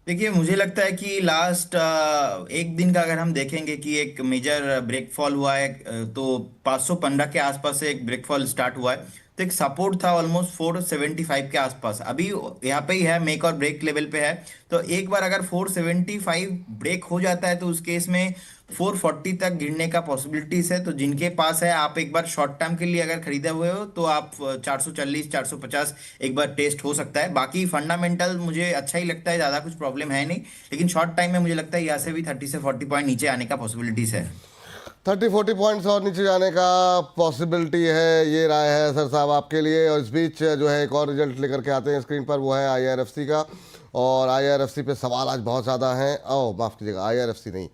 Speaker 2: देखिए, मुझे लगता है कि लास्ट एक दिन का अगर हम देखेंगे कि एक मेजर ब्रेकफॉल हुआ है, तो 515 के आसपास से एक ब्रेकफॉल स्टार्ट हुआ है। तो एक सपोर्ट था ऑलमोस्ट 475 के आसपास, अभी यहाँ पे ही है, मेक और ब्रेक लेवल पे है। तो एक बार अगर 475 ब्रेक हो जाता है तो उस केस में 440 तक गिरने का पॉसिबिलिटीज है। तो जिनके पास है, आप एक बार शॉर्ट टर्म के लिए अगर खरीदे हुए हो तो आप 440 450 एक बार टेस्ट हो सकता है। बाकी फंडामेंटल मुझे अच्छा ही लगता है, ज़्यादा कुछ प्रॉब्लम है नहीं, लेकिन शॉर्ट टाइम में मुझे लगता है यहाँ से भी 30 से 40 पॉइंट नीचे आने का पॉसिबिलिटीज है।
Speaker 1: 30-40 पॉइंट्स और नीचे जाने का पॉसिबिलिटी है, ये राय है सर साहब आपके लिए। और इस बीच जो है एक और रिजल्ट लेकर के आते हैं स्क्रीन पर, वो है आईआरएफसी का। और आईआरएफसी पे सवाल आज बहुत ज़्यादा हैं। माफ़ कीजिएगा, आईआरएफसी नहीं,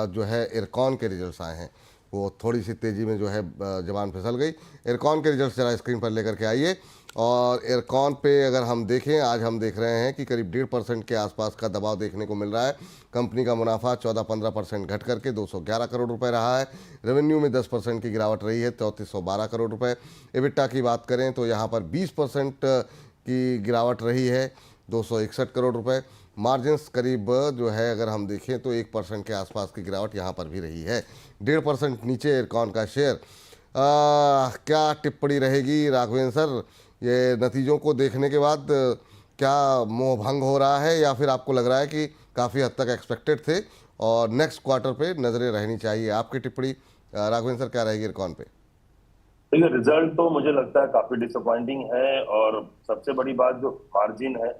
Speaker 1: जो है इरकॉन के रिजल्ट्स आए हैं, वो थोड़ी सी तेज़ी में जो है जबान फिसल गई। इरकॉन के रिजल्ट्स जरा स्क्रीन पर लेकर के आइए। और इरकॉन पे अगर हम देखें, आज हम देख रहे हैं कि करीब 1.5% के आसपास का दबाव देखने को मिल रहा है। कंपनी का मुनाफा 14-15% घट करके 211 करोड़ रुपए रहा है। रेवेन्यू में 10% की गिरावट रही है, 3412 करोड़ रुपए। एबिटा की बात करें तो यहाँ पर 20% की गिरावट रही है, 261 करोड़ रुपए। मार्जिन्स करीब जो है अगर हम देखें तो 1% के आसपास की गिरावट यहाँ पर भी रही है। 1.5% नीचे इरकॉन का शेयर। क्या टिप्पणी रहेगी राघवेंद्र सर, ये नतीजों को देखने के बाद क्या मोह भंग हो रहा है, या फिर आपको लग रहा है कि काफ़ी हद तक एक्सपेक्टेड थे और नेक्स्ट क्वार्टर पे नज़रें रहनी चाहिए? आपकी टिप्पणी राघवेंद्र सर क्या रहेगी इरकॉन पे?
Speaker 3: देखिए, रिजल्ट तो मुझे लगता है काफी डिसअपॉइंटिंग है, और सबसे बड़ी बात जो मार्जिन है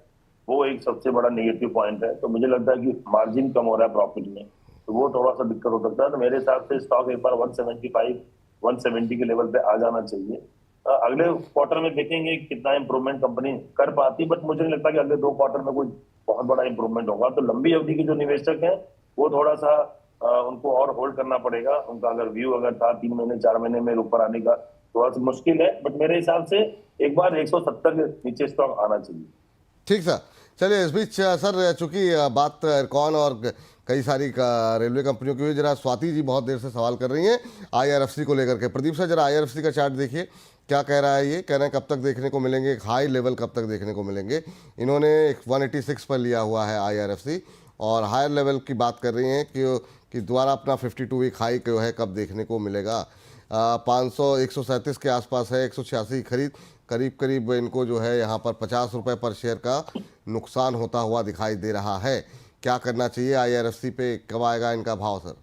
Speaker 3: वो एक सबसे बड़ा नेगेटिव पॉइंट है। तो मुझे लगता है कि मार्जिन कम हो रहा है प्रॉफिट में, तो वो थोड़ा सा दिक्कत हो सकता है। तो मेरे हिसाब से स्टॉक एक बार 175 170 के लेवल पे आ जाना चाहिए। अगले क्वार्टर में देखेंगे कितना इंप्रूवमेंट कंपनी कर पाती, बट मुझे नहीं लगता कि अगले 2 क्वार्टर में कोई बहुत बड़ा इंप्रूवमेंट होगा। तो लंबी अवधि के जो निवेशक हैं वो थोड़ा सा उनको और होल्ड करना पड़ेगा। उनका अगर व्यू अगर था 3 महीने 4 महीने में ऊपर आने का, थोड़ा सा मुश्किल है, बट मेरे हिसाब से एक बार 170 के नीचे स्टॉक आना चाहिए।
Speaker 1: ठीक सर, चलिए इस बीच सर, चूंकि बात इरकॉन और कई सारी रेलवे कंपनियों की हुई, जरा स्वाति जी बहुत देर से सवाल कर रही हैं आईआरएफसी को लेकर के। प्रदीप सर, जरा आईआरएफसी का चार्ट देखिए, क्या कह रहा है ये? कह रहे हैं कब तक देखने को मिलेंगे, एक हाई लेवल कब तक देखने को मिलेंगे? इन्होंने एक 186 पर लिया हुआ है आईआरएफसी, और हायर लेवल की बात कर रही हैं कि दोबारा अपना 52 वीक हाई जो है कब देखने को मिलेगा। 500 137 के आसपास है, 186 खरीद, करीब करीब इनको जो है यहाँ पर 50 रुपये पर शेयर का नुकसान होता हुआ दिखाई दे रहा है। क्या करना चाहिए? IRFC पे कब आएगा इनका भाव सर?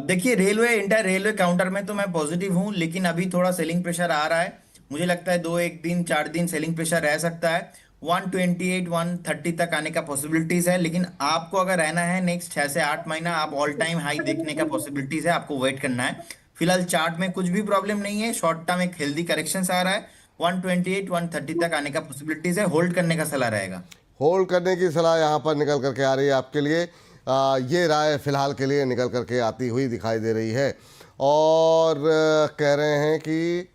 Speaker 2: देखिए, रेलवे इंटर रेलवे काउंटर में तो मैं पॉजिटिव हूँ, लेकिन अभी थोड़ा सेलिंग प्रेशर आ रहा है। मुझे लगता है 2 1 दिन 4 दिन सेलिंग प्रेशर रह सकता है। 128 130 तक आने का पॉसिबिलिटीज है, लेकिन आपको अगर रहना है नेक्स्ट 6 से 8 महीना, आप ऑल टाइम हाई देखने का पॉसिबिलिटीज है, आपको वेट करना है। फिलहाल चार्ट में कुछ भी प्रॉब्लम नहीं है, शॉर्ट टर्म एक हेल्दी करेक्शन आ रहा है। 128 130 तक आने का पॉसिबिलिटीज है, होल्ड करने का सलाह रहेगा।
Speaker 1: होल्ड करने की सलाह यहाँ पर निकल करके आ रही है आपके लिए। ये राय फिलहाल के लिए निकल करके आती हुई दिखाई दे रही है। और कह रहे हैं कि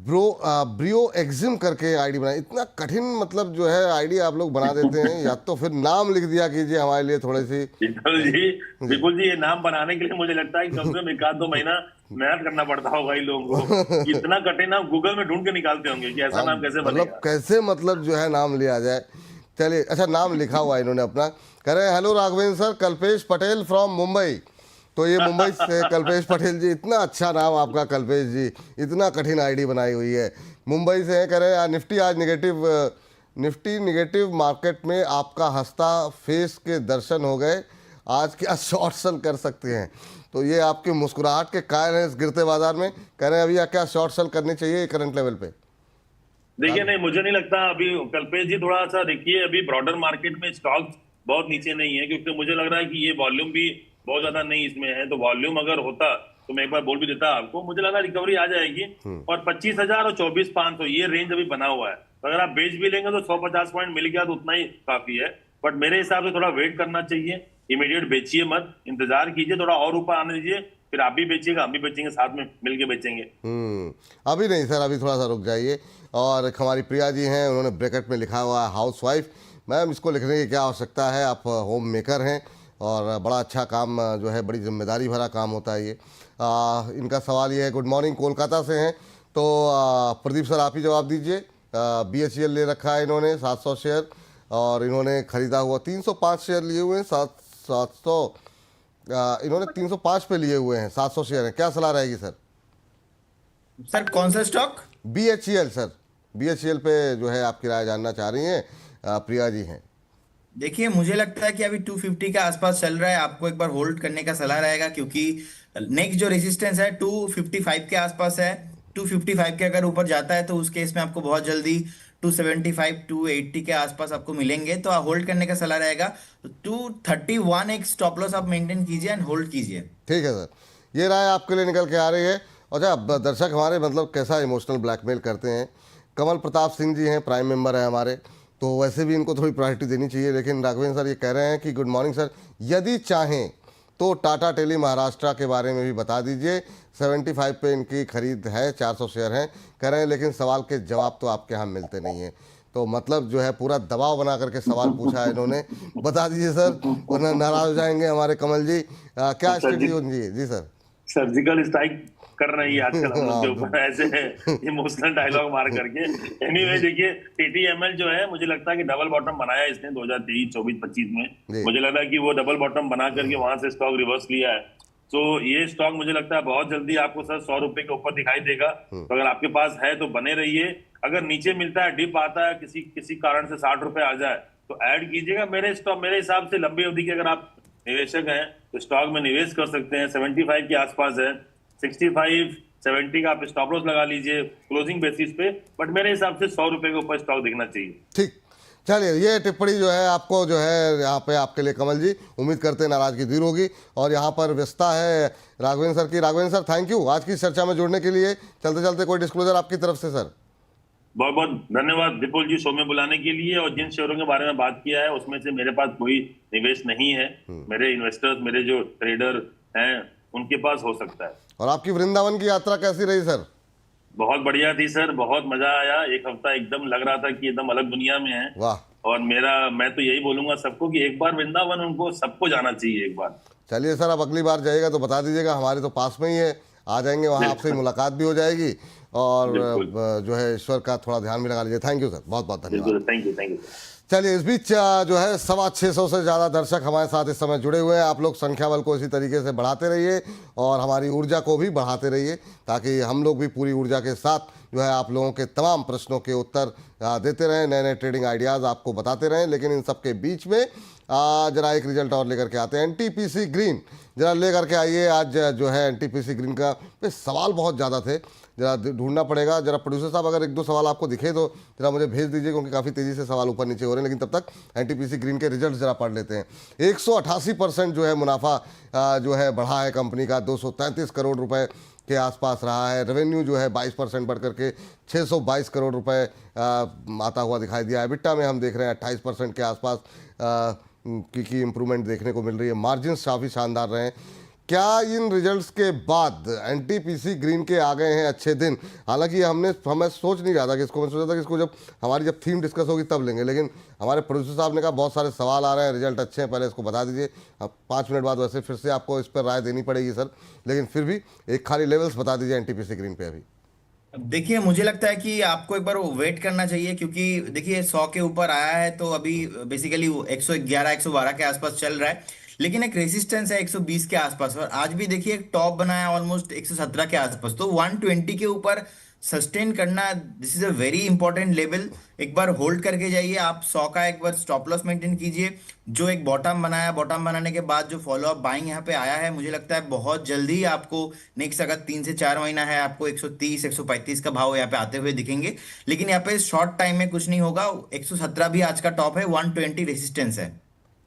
Speaker 1: ब्रियो एग्जिम करके आईडी बनाई। इतना कठिन मतलब जो है आईडी आप लोग बना देते हैं, या तो फिर नाम लिख दिया कीजिए हमारे लिए थोड़ी सी।
Speaker 3: बिल्कुल जी, ये नाम बनाने के लिए मुझे लगता है कि कम से कम 1 2 महीना मेहनत करना पड़ता होगा इन लोगों को। इतना कठिन नाम गूगल में ढूंढ के निकालते होंगे कि ऐसा नाम कैसे बनेगा।
Speaker 1: मतलब कैसे मतलब जो है नाम लिया जाए। चलिए, अच्छा नाम लिखा हुआ है इन्होंने अपना। कह रहे हैं hello Raghavendra sir, Kalpesh Patel from Mumbai. तो ये मुंबई से कल्पेश पटेल जी, इतना अच्छा नाम आपका कल्पेश जी, इतना कठिन आईडी बनाई हुई है, मुंबई से है। कह रहे हैं निफ्टी आज निगेटिव मार्केट में आपका हंसता फेस के दर्शन हो गए, आज क्या शॉर्ट सेल कर सकते हैं? तो ये आपकी मुस्कुराहट के कारण है इस गिरते बाजार में। कह रहे हैं अभी क्या शॉर्ट सेल करनी चाहिए करंट लेवल पे?
Speaker 3: देखिए, नहीं मुझे नहीं लगता अभी। कल्पेश जी थोड़ा सा देखिए, अभी ब्रॉडर मार्केट में स्टॉक बहुत नीचे नहीं है, क्योंकि मुझे लग रहा है कि ये वॉल्यूम भी बहुत ज्यादा नहीं इसमें है। तो वॉल्यूम अगर होता तो मैं एक बार बोल भी देता आपको, मुझे लगा रिकवरी आ जाएगी। और 25,000 और 24,500 ये रेंज अभी बना हुआ है। तो अगर आप बेच भी लेंगे तो 150 पॉइंट मिल गया तो उतना ही काफी है। बट मेरे हिसाब से थोड़ा वेट करना चाहिए, इमीडिएट बेचिए मत, इंतजार कीजिए, थोड़ा और ऊपर आने दीजिए, फिर आप भी बेचिएगा, हम भी बेचेंगे, साथ में मिलके बेचेंगे।
Speaker 1: अभी नहीं सर, अभी थोड़ा सा रुक जाइए। और हमारी प्रिया जी हैं, उन्होंने ब्रैकेट में लिखा हुआ है हाउस वाइफ। मैम, इसको लिखने की क्या आवश्यकता है, आप होम मेकर हैं और बड़ा अच्छा काम जो है, बड़ी जिम्मेदारी भरा काम होता है ये। इनका सवाल ये है, गुड मॉर्निंग, कोलकाता से हैं। तो प्रदीप सर आप ही जवाब दीजिए। BHEL ले रखा है इन्होंने 700 शेयर, और इन्होंने ख़रीदा हुआ 305 शेयर लिए हुए हैं। 700 इन्होंने 305 पे लिए हुए हैं, 700 शेयर हैं। क्या सलाह रहेगी सर?
Speaker 2: सर कौन सा स्टॉक?
Speaker 1: BHEL सर, BHEL पे जो है आपकी राय जानना चाह रही हैं, प्रिया जी हैं।
Speaker 2: देखिए, मुझे लगता है कि अभी 250 के आसपास चल रहा है, आपको एक बार होल्ड करने का सलाह रहेगा, क्योंकि नेक्स्ट जो रेजिस्टेंस है 255 के आसपास है। 255 के अगर ऊपर जाता है तो उस केस में आपको बहुत जल्दी 275 280 के आसपास आपको मिलेंगे, तो आप होल्ड करने का सलाह रहेगा। 231 एक स्टॉप लॉस आप मेंटेन कीजिए एंड होल्ड कीजिए।
Speaker 1: ठीक है सर, ये राय आपके लिए निकल के आ रही है। अच्छा, दर्शक हमारे मतलब कैसा इमोशनल ब्लैकमेल करते हैं। कमल प्रताप सिंह जी हैं, प्राइम मेंबर है हमारे, तो वैसे भी इनको थोड़ी प्रायोरिटी देनी चाहिए। लेकिन राघवेंद्र सर ये कह रहे हैं कि गुड मॉर्निंग सर, यदि चाहें तो टाटा टेली महाराष्ट्र के बारे में भी बता दीजिए। 75 पे इनकी खरीद है, 400 शेयर हैं। कह रहे हैं लेकिन सवाल के जवाब तो आपके यहाँ मिलते नहीं हैं। तो मतलब जो है पूरा दबाव बना करके सवाल पूछा है इन्होंने। बता दीजिए सर, वरना नाराज हो जाएंगे हमारे कमल जी। क्या स्ट्रेटजी होगी? जी सर।
Speaker 3: सर्जिकल स्ट्राइक कर रही है आजकल हम लोग के ऊपर, ऐसे इमोशनल डायलॉग मार करके। एनीवे देखिए, TTML जो है, मुझे लगता है कि डबल बॉटम बनाया इसने 2023 24 25 में। मुझे लगा कि वो डबल बॉटम बना करके वहां से स्टॉक रिवर्स लिया है। तो ये स्टॉक मुझे लगता है बहुत जल्दी आपको सर 100 रुपए के ऊपर दिखाई देगा। तो अगर आपके पास है तो बने रहिए। अगर नीचे मिलता है, डिप आता है, किसी कारण से 60 रुपए आ जाए तो ऐड कीजिएगा। मेरे हिसाब से लंबी अवधि के अगर आप निवेशक हैं तो स्टॉक में निवेश कर सकते हैं। 75 के आसपास है, 65 70 का आप स्टॉप लॉस लगा लीजिए क्लोजिंग बेसिस पे। बट मेरे हिसाब से 100 रुपए के ऊपर स्टॉक दिखना चाहिए।
Speaker 1: ठीक, चलिए, ये टिप्पणी जो है आपको जो है यहाँ पे आपके लिए कमल जी, उम्मीद करते हैं नाराजगी दूर होगी। और यहाँ पर व्यस्तता है राघवेंद्र सर की। राघवेंद्र सर, थैंक यू आज की चर्चा में जुड़ने के लिए। चलते चलते कोई डिस्क्लोजर आपकी तरफ से सर?
Speaker 3: बहुत बहुत धन्यवाद विपुल जी शो में बुलाने के लिए। और जिन शेयरों के बारे में बात किया है उसमें से मेरे पास कोई निवेश नहीं है। मेरे इन्वेस्टर्स, मेरे जो ट्रेडर हैं, उनके पास हो सकता है।
Speaker 1: और आपकी वृंदावन की यात्रा कैसी रही सर?
Speaker 3: बहुत बढ़िया थी सर, बहुत मजा आया। एक हफ्ता एकदम लग रहा था कि एकदम अलग दुनिया में है।
Speaker 1: वाह।
Speaker 3: और मैं तो यही बोलूंगा सबको कि एक बार वृंदावन उनको सबको जाना चाहिए एक बार।
Speaker 1: चलिए सर, अब अगली बार जाइएगा तो बता दीजिएगा, हमारे तो पास में ही है, आ जाएंगे वहाँ, आपसे मुलाकात भी हो जाएगी। और जो है ईश्वर का थोड़ा ध्यान भी लगा लीजिए। थैंक यू सर, बहुत बहुत धन्यवाद।
Speaker 3: Thank you.
Speaker 1: चलिए, इस बीच जो है 650 से ज़्यादा दर्शक हमारे साथ इस समय जुड़े हुए हैं। आप लोग संख्या बल को इसी तरीके से बढ़ाते रहिए और हमारी ऊर्जा को भी बढ़ाते रहिए, ताकि हम लोग भी पूरी ऊर्जा के साथ जो है आप लोगों के तमाम प्रश्नों के उत्तर देते रहें, नए नए ट्रेडिंग आइडियाज़ आपको बताते रहें। लेकिन इन सब के बीच में जरा एक रिजल्ट और लेकर के आते हैं। एनटीपीसी ग्रीन जरा लेकर के आइए। आज जो है एनटीपीसी ग्रीन का पे सवाल बहुत ज़्यादा थे, जरा ढूंढना पड़ेगा। जरा प्रोड्यूसर साहब अगर एक दो सवाल आपको दिखे तो जरा मुझे भेज दीजिए, क्योंकि काफ़ी तेज़ी से सवाल ऊपर नीचे हो रहे हैं। लेकिन तब तक एनटीपीसी ग्रीन के रिजल्ट जरा पढ़ लेते हैं। 188% जो है मुनाफा जो है बढ़ा है कंपनी का, 233 करोड़ रुपए के आसपास रहा है। रेवेन्यू जो है 22% बढ़ करके 622 करोड़ रुपए आता हुआ दिखाई दिया है। बिट्टा में हम देख रहे हैं 28% के आसपास की इम्प्रूवमेंट देखने को मिल रही है। मार्जिन्स काफ़ी शानदार रहे हैं। क्या इन रिजल्ट्स के बाद एनटीपीसी ग्रीन के आ गए हैं अच्छे दिन? हालांकि हमें सोच नहीं रहा था कि इसको, मैं सोचा था कि इसको जब थीम डिस्कस होगी तब लेंगे, लेकिन हमारे प्रोड्यूसर साहब ने कहा बहुत सारे सवाल आ रहे हैं, रिजल्ट अच्छे हैं, पहले इसको बता दीजिए। अब 5 मिनट बाद वैसे फिर से आपको इस पर राय देनी पड़ेगी सर, लेकिन फिर भी एक खाली लेवल्स बता दीजिए एनटीपीसी ग्रीन पे अभी।
Speaker 2: देखिए, मुझे लगता है कि आपको एक बार वो वेट करना चाहिए, क्योंकि देखिए 100 के ऊपर आया है तो अभी बेसिकली 111 112 के आसपास चल रहा है। लेकिन एक रेजिस्टेंस है 120 के आसपास, और आज भी देखिए एक टॉप बनाया ऑलमोस्ट 117 के आसपास। तो 120 के ऊपर सस्टेन करना, this is a very important level. एक बार होल्ड करके जाइए आप। 100 का एक बार स्टॉप लॉस मेंटेन कीजिए। जो एक बॉटम बनाया, बॉटम बनाने के बाद जो फॉलो अप बाइंग यहाँ पे आया है, मुझे लगता है बहुत जल्दी आपको नेक्स्ट अगर 3 से 4 महीना है, आपको 130 135 का भाव यहाँ पे आते हुए दिखेंगे। लेकिन यहाँ पे शॉर्ट टाइम में कुछ नहीं होगा। 117 भी आज का टॉप है, 120 रेजिस्टेंस है।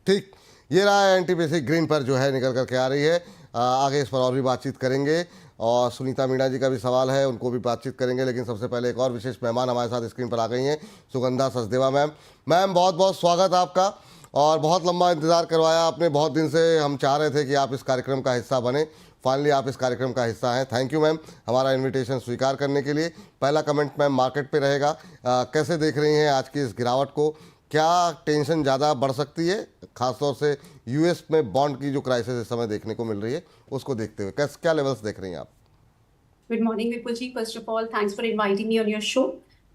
Speaker 1: ठीक, ये रहा है एनटीपीसी ग्रीन पर जो है निकल करके आ रही है। आगे इस पर और भी बातचीत करेंगे, और सुनीता मीणा जी का भी सवाल है, उनको भी बातचीत करेंगे। लेकिन सबसे पहले एक और विशेष मेहमान हमारे साथ स्क्रीन पर आ गई हैं, सुगंधा सचदेवा मैम। मैम, बहुत बहुत स्वागत आपका, और बहुत लंबा इंतज़ार करवाया आपने। बहुत दिन से हम चाह रहे थे कि आप इस कार्यक्रम का हिस्सा बने, फाइनली आप इस कार्यक्रम का हिस्सा हैं। थैंक यू मैम हमारा इनविटेशन स्वीकार करने के लिए। पहला कमेंट मैम मार्केट पे रहेगा, कैसे देख रही हैं आज की इस गिरावट को? क्या टेंशन ज़्यादा बढ़ सकती है, खासतौर से यूएस में बॉन्ड की जो क्राइसिस इस समय देखने को मिल रही है, उसको देखते हुए क्या लेवल्स देख रही हैं आप?
Speaker 4: Good morning Vipul ji. First of all thanks for inviting me on your show.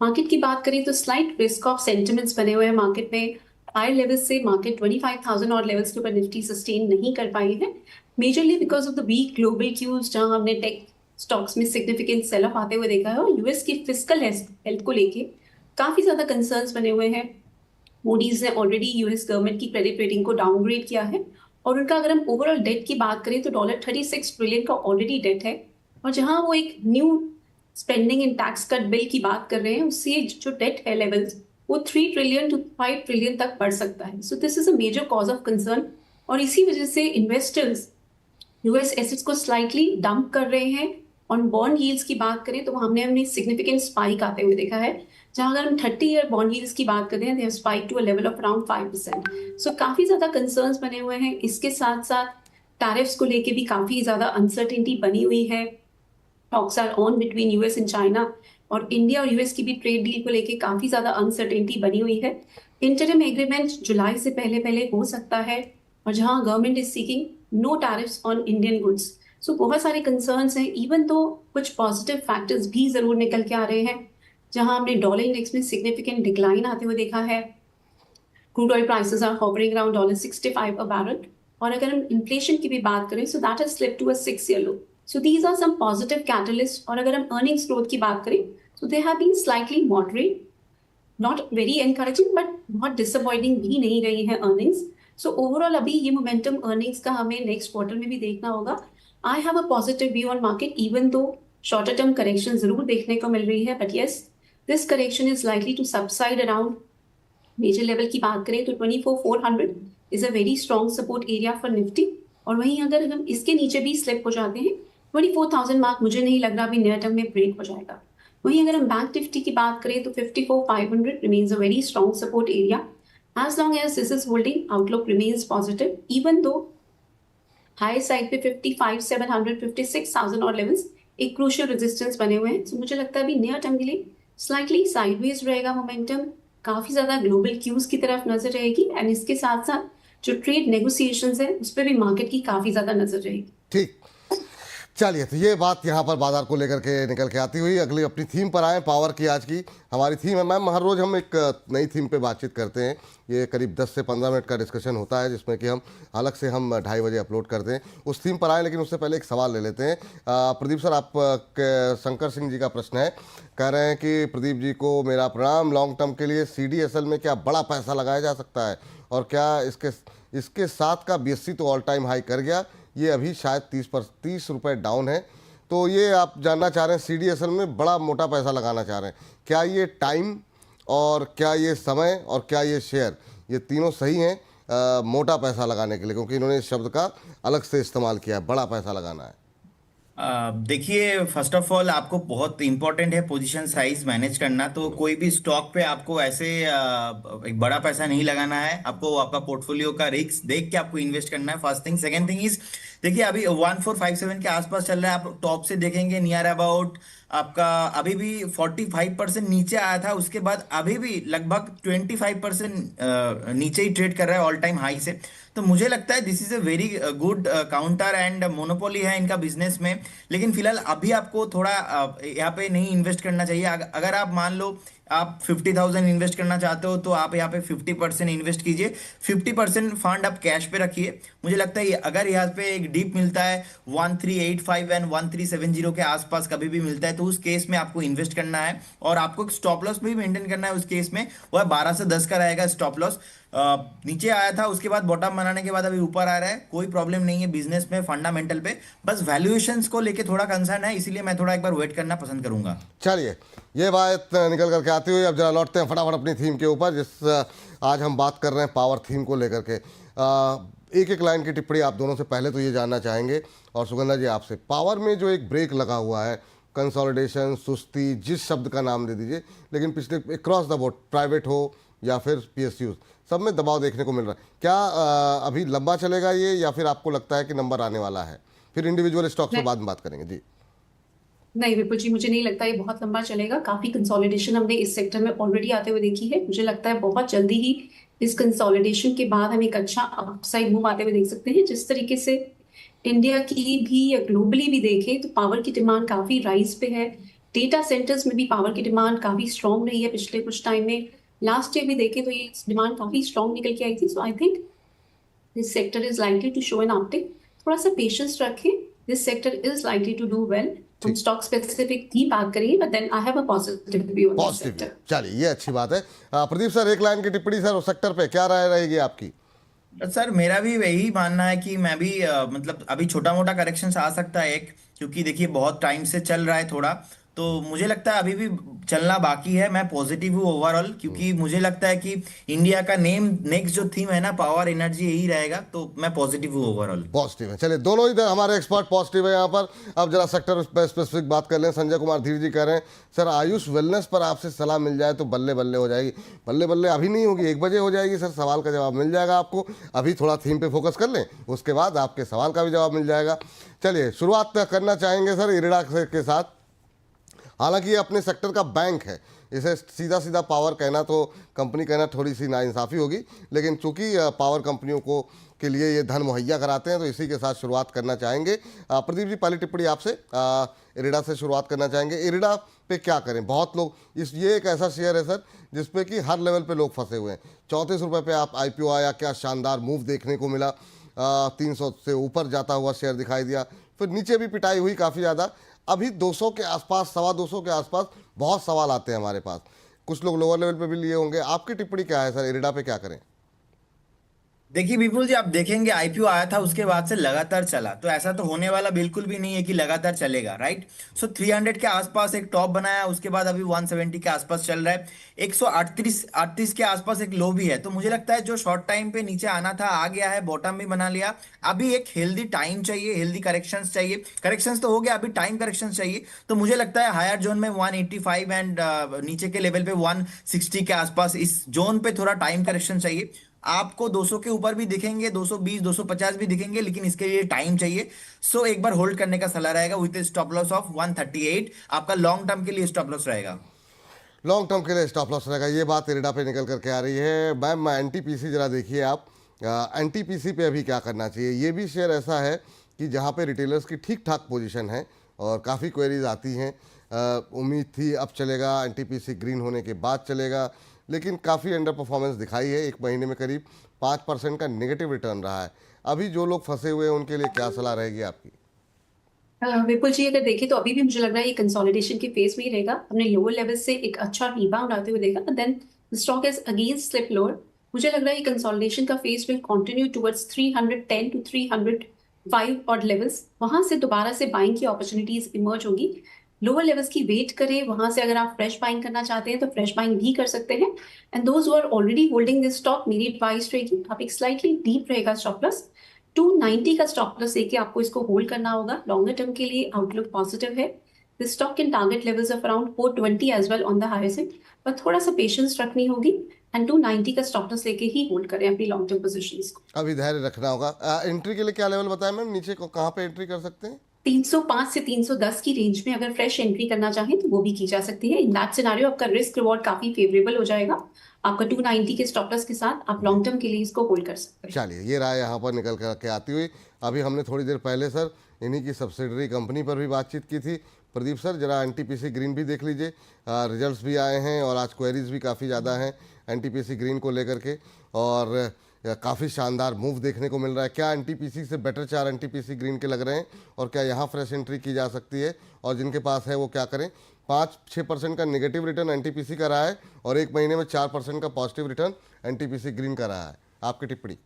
Speaker 4: Market की बात करें तो स्लाइट रिस्क ऑफ सेंटिमेंट्स बने हुए हैं मार्केट में। हायर लेवल्स से मार्केट 25,000 और लेवल्स के ऊपर निफ्टी सस्टेन नहीं कर पाई है, majorly because of the weak global cues, जहां हमने टेक स्टॉक्स में सिग्निफिकेंट सेल ऑफ आते हुए देखा है, और यूएस की फिस्कल हेल्थ को लेके काफी ज्यादा कंसर्न्स बने हुए हैं। मूडीज ने ऑलरेडी यूएस गवर्नमेंट की क्रेडिट रेटिंग को डाउनग्रेड किया है, और उनका अगर हम ओवरऑल डेट की बात करें तो $36 ट्रिलियन का ऑलरेडी डेट है। और जहां वो एक न्यू स्पेंडिंग इन टैक्स कट बिल की बात कर रहे हैं, उससे जो डेट है लेवल्स वो 3 ट्रिलियन टू 5 ट्रिलियन तक बढ़ सकता है। So this is a major cause of concern, और इसी वजह से इन्वेस्टर्स यूएस एसेट्स को स्लाइटली डंप कर रहे हैं। ऑन बॉन्ड यील्ड्स की बात करें तो हमने सिग्निफिकेंट स्पाइक आते हुए देखा है, जहां अगर हम 30 ईयर बॉन्ड यील्ड्स की बात करते हैं, they have spike to a level of around 5%। सो काफी ज्यादा कंसर्न्स बने हुए हैं। इसके साथ साथ टैरिफ्स को लेके भी काफी ज्यादा अनसर्टेनिटी बनी हुई है। Talks are on between US and China, और इंडिया और यूएस की भी ट्रेड डील को लेके काफी ज्यादा अनसर्टेनिटी बनी हुई है। इंटरिम एग्रीमेंट जुलाई से पहले पहले हो सकता है, और जहां government is seeking no tariffs on Indian goods. So बहुत सारे कंसर्न्स हैं। इवन तो कुछ पॉजिटिव फैक्टर्स भी जरूर निकल के आ रहे हैं, जहां हमने डॉलर इंडेक्स में सिग्निफिकेंट डिक्लाइन आते हुए देखा है। Crude oil prices are hovering around $65 a barrel, और अगर हम इन्फ्लेशन की भी बात करें, so that has slipped to a 6-year low. So these are some positive catalysts. और अगर हम अर्निंग्स ग्रोथ की बात करें, so they have been slightly moderate, not very encouraging, but बहुत डिसअपॉइंटिंग भी नहीं रही है अर्निंग्स। सो ओवरऑल अभी ये मोमेंटम अर्निंग्स का हमें नेक्स्ट क्वार्टर में भी देखना होगा। I have a positive view on market, even though shorter term correction जरूर देखने को मिल रही है, but yes this correction is likely to subside around major level की बात करें तो 24,400 is a very strong support area for Nifty. और वहीं अगर हम इसके नीचे भी स्लिप हो जाते हैं, 24,000 मार्क मुझे नहीं लग रहा अभी नियर टर्म में ब्रेक हो जाएगा। वहीं अगर हम बैंक निफ्टी की बात करें तो 54,500 remains a very strong support area. As long as this is holding, outlook remains positive, even though high side पे 55,700 56,000 और लेवल्स एक क्रूशियल रेजिस्टेंस बने हुए हैं। सो मुझे लगता है अभी नियर टर्म के लिए स्लाइटली साइडवेज रहेगा मोमेंटम, काफी ज्यादा ग्लोबल क्यूज की तरफ नजर रहेगी, एंड इसके साथ साथ जो ट्रेड नेगोशिएशंस है उस पर भी मार्केट की काफी ज्यादा नजर रहेगी।
Speaker 1: ठीक, चलिए, तो ये बात यहाँ पर बाजार को लेकर के निकल के आती हुई अगली अपनी थीम पर आए। पावर की आज की हमारी थीम है मैम, हर रोज़ हम एक नई थीम पे बातचीत करते हैं। ये करीब 10 से 15 मिनट का डिस्कशन होता है, जिसमें कि हम अलग से हम 2:30 बजे अपलोड करते हैं। उस थीम पर आए, लेकिन उससे पहले एक सवाल ले लेते हैं। प्रदीप सर, आप शंकर सिंह जी का प्रश्न है, कह रहे हैं कि प्रदीप जी को मेरा प्रणाम। लॉन्ग टर्म के लिए CDSL में क्या बड़ा पैसा लगाया जा सकता है, और क्या इसके साथ का BSE तो ऑल टाइम हाई कर गया, ये अभी शायद 30 रुपए डाउन है। तो ये आप जानना चाह रहे हैं, CDSL में बड़ा मोटा पैसा लगाना चाह रहे हैं, क्या ये टाइम और क्या ये समय और क्या ये शेयर, ये तीनों सही हैं मोटा पैसा लगाने के लिए? क्योंकि इन्होंने इस शब्द का अलग से इस्तेमाल किया है, बड़ा पैसा लगाना है।
Speaker 2: देखिए, फर्स्ट ऑफ ऑल आपको बहुत इंपॉर्टेंट है पोजीशन साइज मैनेज करना। तो कोई भी स्टॉक पे आपको ऐसे एक बड़ा पैसा नहीं लगाना है। आपको आपका पोर्टफोलियो का रिस्क देख के आपको इन्वेस्ट करना है, first thing. Second thing is, देखिए अभी 1457 के आसपास चल रहा है। आप टॉप से देखेंगे नियर अबाउट आपका अभी भी 45% नीचे आया था, उसके बाद अभी भी लगभग 25% नीचे ही ट्रेड कर रहा है ऑल टाइम हाई से। तो मुझे लगता है this is a very good counter and monopoly है इनका बिजनेस में। लेकिन फिलहाल अभी आपको थोड़ा यहाँ पे नहीं इन्वेस्ट करना चाहिए। अगर आप मान लो आप 50,000 इन्वेस्ट करना चाहते हो, तो आप यहाँ पे 50% इन्वेस्ट कीजिए। 50% फंड आप कैश पे रखिए। मुझे लगता है अगर यहाँ पे एक डीप मिलता है 1385 एंड 1370 के आसपास कभी भी मिलता है, तो उस केस में आपको इन्वेस्ट करना है। और आपको एक स्टॉप लॉस भी मेंटेन करना है उस केस में, वह 12 से 10 का रहेगा स्टॉप लॉस। नीचे आया था, उसके बाद बॉटम बनाने के बाद अभी ऊपर आ रहा है, कोई प्रॉब्लम नहीं है बिजनेस में फंडामेंटल पे। बस वैल्यूएशंस को लेके थोड़ा कंसर्न है, इसीलिए मैं थोड़ा एक बार वेट करना पसंद करूंगा।
Speaker 1: चलिए, ये बात निकल करके आती हुई अब जरा लौटते हैं फटाफट अपनी थीम के ऊपर, आज हम बात कर रहे हैं पावर थीम को लेकर के। एक एक लाइन की टिप्पणी आप दोनों से पहले तो ये जानना चाहेंगे, और सुगंधा जी आपसे, पावर में जो एक ब्रेक लगा हुआ है, कंसोलिडेशन, सुस्ती, जिस शब्द का नाम दे दीजिए, लेकिन पिछले क्रॉस द बोर्ड, प्राइवेट हो या फिर PSUs, सब में दबाव देखने को मिल रहा है। क्या अभी लंबा चलेगा ये, या फिर आपको लगता है कि नंबर आने वाला है? फिर इंडिविजुअल स्टॉक्स में बाद में बात करेंगे जी।
Speaker 4: नहीं विपुल जी, मुझे नहीं लगता ये बहुत लंबा चलेगा। काफी कंसोलिडेशन हमने इस सेक्टर में ऑलरेडी आते हुए देखी है। मुझे लगता है बहुत जल्दी ही इस कंसोलिडेशन के बाद हम एक अच्छा अपसाइड मूव आते हुए देख सकते हैं। जिस तरीके से इंडिया की भी या ग्लोबली भी देखें तो पावर की डिमांड काफी राइज पे है। डेटा सेंटर्स में भी पावर की डिमांड काफी स्ट्रॉन्ग रही है पिछले कुछ टाइम में। लास्ट ईयर भी देखें तो ये डिमांड काफी स्ट्रॉन्ग निकल के आई थी। So I think this sector is likely to show an uptick. थोड़ा सा पेशेंस रखें, this sector is likely to do well. हम स्टॉक स्पेसिफिक ही बात करेंगे, but then I have a positive view on this sector.
Speaker 1: चलिए, ये अच्छी बात है। प्रदीप सर, एक लाइन की टिप्पणी सर उस सेक्टर पे क्या राय रहेगी आपकी?
Speaker 2: सर मेरा भी वही मानना है कि मैं भी मतलब अभी छोटा मोटा करेक्शन आ सकता है एक, क्योंकि देखिए बहुत टाइम से चल रहा है थोड़ा। तो मुझे लगता है अभी भी चलना बाकी है। मैं पॉजिटिव हूँ ओवरऑल, क्योंकि मुझे लगता है कि इंडिया का नेक्स्ट जो थीम है ना, पावर एनर्जी, यही रहेगा। तो मैं पॉजिटिव हूँ ओवरऑल।
Speaker 1: पॉजिटिव है। चलिए, दोनों ही हमारे एक्सपर्ट पॉजिटिव है यहाँ पर। अब जरा सेक्टर स्पेसिफिक बात कर लें। संजय कुमार धीर जी कह रहे हैं, सर आयुष वेलनेस पर आपसे सलाह मिल जाए तो बल्ले बल्ले हो जाएगी। बल्ले बल्ले अभी नहीं होगी, 1 बजे हो जाएगी सर। सवाल का जवाब मिल जाएगा आपको। अभी थोड़ा थीम पे फोकस कर लें, उसके बाद आपके सवाल का भी जवाब मिल जाएगा। चलिए, शुरुआत करना चाहेंगे सर इरिडा के साथ। हालांकि ये अपने सेक्टर का बैंक है, इसे सीधा सीधा पावर कहना तो कंपनी कहना थोड़ी सी नाइंसाफ़ी होगी, लेकिन चूंकि पावर कंपनियों को के लिए ये धन मुहैया कराते हैं, तो इसी के साथ शुरुआत करना चाहेंगे। प्रदीप जी, पहली टिप्पणी आपसे, इरिडा से शुरुआत करना चाहेंगे। इरिडा पे क्या करें? बहुत लोग ये एक ऐसा शेयर है सर जिसपे कि हर लेवल पे लोग फंसे हुए हैं। 34 रुपये पे आप IPO आया, क्या शानदार मूव देखने को मिला। 300 से ऊपर जाता हुआ शेयर दिखाई दिया, फिर नीचे भी पिटाई हुई काफ़ी ज़्यादा। अभी 200 के आसपास, 225 के आसपास बहुत सवाल आते हैं हमारे पास। कुछ लोग लोअर लेवल पे भी लिए होंगे। आपकी टिप्पणी क्या है सर, इरिडा पे क्या करें?
Speaker 2: देखिए विपुल जी, आप देखेंगे IPO आया था, उसके बाद से लगातार चला। तो ऐसा तो होने वाला बिल्कुल भी नहीं है कि लगातार चलेगा, राइट। सो 300 के आसपास एक टॉप बनाया, उसके बाद अभी 170 के आसपास चल रहा है। 138 के आसपास एक लो भी है। तो मुझे लगता है जो शॉर्ट टाइम पे नीचे आना था आ गया है, बॉटम भी बना लिया। अभी एक हेल्दी टाइम चाहिए, हेल्दी करेक्शंस चाहिए। करेक्शंस तो हो गया, अभी टाइम करेक्शंस चाहिए। तो मुझे लगता है हायर जोन में 185 एंड नीचे के लेवल पे 160 के आसपास, इस जोन पे थोड़ा टाइम करेक्शन चाहिए। आपको 200 के ऊपर भी दिखेंगे, 220 250 भी दिखेंगे, लेकिन इसके लिए टाइम चाहिए। सो एक बार होल्ड करने का सलाह रहेगा विद स्टॉप लॉस ऑफ 138। आपका लॉन्ग टर्म के लिए स्टॉप लॉस रहेगा।
Speaker 1: लॉन्ग टर्म के लिए स्टॉप लॉस रहेगा। ये बात इरिडा पे निकल करके आ रही है। मैम, NTPC जरा देखिए आप, NTPC पे अभी क्या करना चाहिए? ये भी शेयर ऐसा है कि जहाँ पे रिटेलर्स की ठीक ठाक पोजीशन है और काफ़ी क्वेरीज आती हैं। उम्मीद थी अब चलेगा, एनटीपीसी ग्रीन होने के बाद चलेगा, लेकिन काफ़ी अंडर परफॉर्मेंस दिखाई है। एक महीने में करीब 5% का नेगेटिव रिटर्न रहा है। अभी जो लोग फंसे हुए हैं उनके लिए क्या सलाह रहेगी आपकी?
Speaker 4: विपुल जी, अगर देखें तो अभी भी मुझे लग रहा है ये कंसोलिडेशन के फेज में ही रहेगा। हमने लोअर लेवल से एक अच्छा रिबाउंड आते हुए देखा, then stock is again slip lower. मुझे लग रहा है ये कंसोलिडेशन का phase will continue towards 310 to 305 odd levels. वहां से दोबारा से बाइंग की अपॉर्चुनिटीज इमर्ज होंगी। लोअर लेवल्स की वेट करें, वहां से अगर आप फ्रेश बाइंग करना चाहते हैं तो फ्रेश बाइंग भी कर सकते हैं। And those who are already holding this stock, मेरी एडवाइस रहेगी आप एक स्लाइटली डीप रहेगा स्टॉप लॉस। 290 का स्टॉप लॉस लेके आपको इसको होल्ड करना होगा। लॉन्गर टर्म के लिए आउटलुक पॉजिटिव है। This stock can target levels of around 420 as well on the higher side, पर थोड़ा सा पेशेंस रखनी होगी। एंड 290 का स्टॉप लॉस लेके ही होल्ड करें अपनी लॉन्ग टर्म पोजीशंस को।
Speaker 1: अभी धैर्य रखना होगा। एंट्री के लिए क्या लेवल बताया मैम, नीचे को कहाँ पे एंट्री कर सकते हैं?
Speaker 4: 305 से 310 की रेंज में अगर फ्रेश एंट्री करना चाहें तो वो भी की जा सकती है। इन दैट सिनेरियो आपका रिस्क रिवॉर्ड काफी फेवरेबल हो जाएगा। आपका 290 के स्टॉप लॉस के साथ आप लॉन्ग टर्म के लिए इसको होल्ड कर सकते हैं।
Speaker 1: चलिए, ये राय यहाँ पर निकल कर के आती हुई। अभी हमने थोड़ी देर पहले सर इन्हीं की सब्सिडरी कंपनी पर भी बातचीत की थी। प्रदीप सर, जरा एनटीपीसी ग्रीन भी देख लीजिए। रिजल्ट्स भी आए हैं और आज क्वेरीज भी काफ़ी ज़्यादा हैं एनटीपीसी ग्रीन को लेकर के, और काफ़ी शानदार मूव देखने को मिल रहा है। क्या एनटीपीसी से बेटर चार एनटीपीसी ग्रीन के लग रहे हैं, और क्या यहाँ फ्रेश एंट्री की जा सकती है? और जिनके पास है वो क्या करें? 5-6% का नेगेटिव रिटर्न एनटीपीसी का रहा है और एक महीने में 4% का पॉजिटिव रिटर्न एनटीपीसी ग्रीन का रहा है। आपकी टिप्पणी?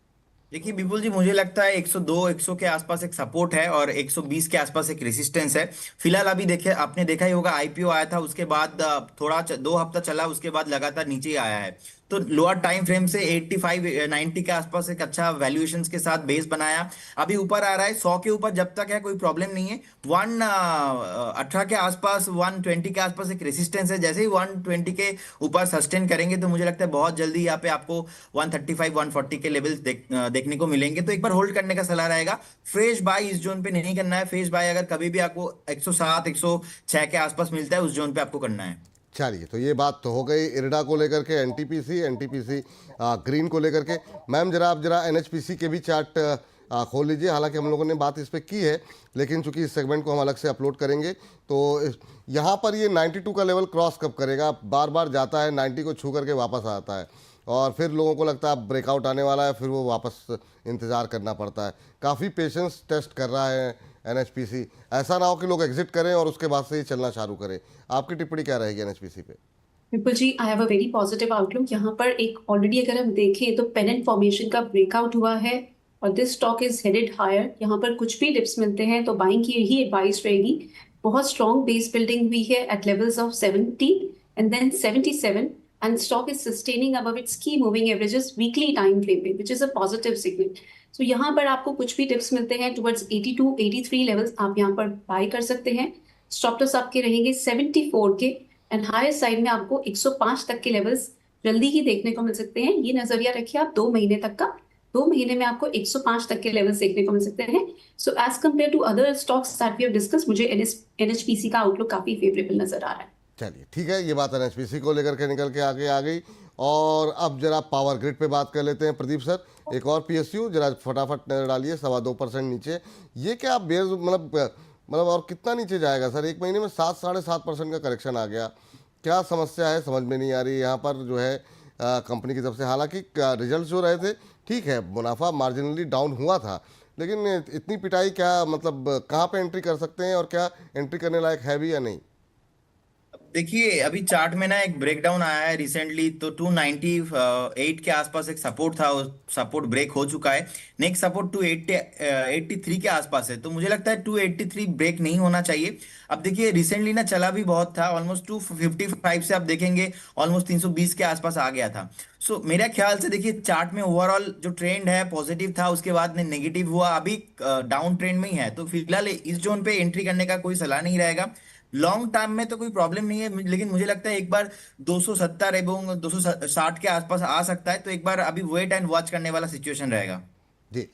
Speaker 2: देखिए विपुल जी, मुझे लगता है 102 100 के आसपास एक सपोर्ट है और 120 के आसपास एक रेजिस्टेंस है। फिलहाल अभी देखिए, आपने देखा ही होगा आईपीओ आया था, उसके बाद थोड़ा 2 हफ्ता चला, उसके बाद लगातार नीचे ही आया है। तो लोअर टाइम फ्रेम से 85 90 के आसपास एक अच्छा वैल्यूएशंस के साथ बेस बनाया। अभी ऊपर आ रहा है 100 के ऊपर, जब तक है कोई प्रॉब्लम नहीं है। 118 के आसपास, 120 के आसपास एक रेसिस्टेंस है। जैसे ही 120 के ऊपर सस्टेन करेंगे तो मुझे लगता है बहुत जल्दी यहाँ पे आपको 135 140 के लेवल्स देखने को मिलेंगे। तो एक बार होल्ड करने का सलाह रहेगा। फ्रेश बाय इस जोन पे नहीं करना है। फ्रेश बाय अगर कभी भी आपको 107 106 के आसपास मिलता है, उस जोन पे आपको करना है।
Speaker 1: चलिए, तो ये बात तो हो गई इरडा को लेकर के, एनटीपीसी ग्रीन को लेकर के। मैम, जरा एनएचपीसी के भी चार्ट खोल लीजिए। हालांकि हम लोगों ने बात इस पर की है, लेकिन चूंकि इस सेगमेंट को हम अलग से अपलोड करेंगे, तो यहाँ पर ये 92 का लेवल क्रॉस कब करेगा? बार बार जाता है, 90 को छू करके वापस आता है, और फिर लोगों को लगता है ब्रेकआउट आने वाला है, फिर वो वापस इंतज़ार करना पड़ता है। काफ़ी पेशेंस टेस्ट कर रहा है एनएचपीसी। ऐसा ना हो कि लोग एग्जिट करें और उसके बाद से ही चलना चालू करें। आपकी टिप्पणी क्या रहेगी एनएचपीसी पे?
Speaker 4: Vipul ji, I have a very positive outlook. यहाँ पर एक ऑलरेडी अगर हम देखें तो पेनेंट फॉर्मेशन का ब्रेकआउट हुआ है और this stock is headed higher. यहाँ पर कुछ भी डिप्स मिलते हैं तो बाइंग की ही एडवाइस रहेगी। बहुत स्ट्रॉन्ग बेस बिल्डिंग हुई है at levels of 70 and then 77, and stock is sustaining above its key moving averages weekly time frame पे, which is a positive signal. So यहाँ पर आपको कुछ भी टिप्स मिलते हैं towards 82 83 लेवल्स, आप यहाँ पर बाय कर सकते हैं। स्टॉप लॉस आपके रहेंगे 74 के, एंड हायर साइड में आपको 105 तक के लेवल्स जल्दी ही देखने को मिल सकते हैं। ये नजरिया रखिए आप 2 महीने तक का। 2 महीने में आपको 105 तक के लेवल्स देखने को मिल सकते हैं। So as compare to other stocks that we have discuss, मुझे एनएचपीसी का आउटलुक काफी फेवरेबल नजर आ रहा है।
Speaker 1: चलिए, ठीक है, ये बात एनएचपीसी को लेकर के निकल के आगे आ गई। और अब जरा पावर ग्रिड पे बात कर लेते हैं। प्रदीप सर, एक और पीएसयू जरा फटाफट नजर डालिए, 2.25% नीचे। ये क्या बेस, मतलब और कितना नीचे जाएगा सर? एक महीने में 7-7.5% का करेक्शन आ गया। क्या समस्या है, समझ में नहीं आ रही यहाँ पर जो है कंपनी की तरफ से। हालांकि रिजल्ट जो रहे थे ठीक है, मुनाफा मार्जिनली डाउन हुआ था, लेकिन इतनी पिटाई क्या, मतलब कहाँ पे एंट्री कर सकते हैं और क्या एंट्री करने लायक है भी या नहीं?
Speaker 2: देखिए अभी चार्ट में ना एक ब्रेकडाउन आया है रिसेंटली, तो 298 के आसपास एक सपोर्ट था, सपोर्ट ब्रेक हो चुका है। नेक्स्ट सपोर्ट 283 के आसपास है, तो मुझे लगता है 283 ब्रेक नहीं होना चाहिए। अब देखिए रिसेंटली ना चला भी बहुत था, ऑलमोस्ट 255 से आप देखेंगे ऑलमोस्ट 320 के आसपास आ गया था। सो मेरा ख्याल से देखिए चार्ट में ओवरऑल जो ट्रेंड है पॉजिटिव था, उसके बाद में नेगेटिव हुआ, अभी डाउन ट्रेंड में ही है। तो फिलहाल इस जोन पे एंट्री करने का कोई सलाह नहीं रहेगा। लॉन्ग टर्म में तो कोई प्रॉब्लम नहीं है, लेकिन मुझे लगता है एक बार 270 एवं 260 के आसपास आ सकता है। तो एक बार अभी वेट एंड वॉच करने वाला सिचुएशन रहेगा।
Speaker 1: जी,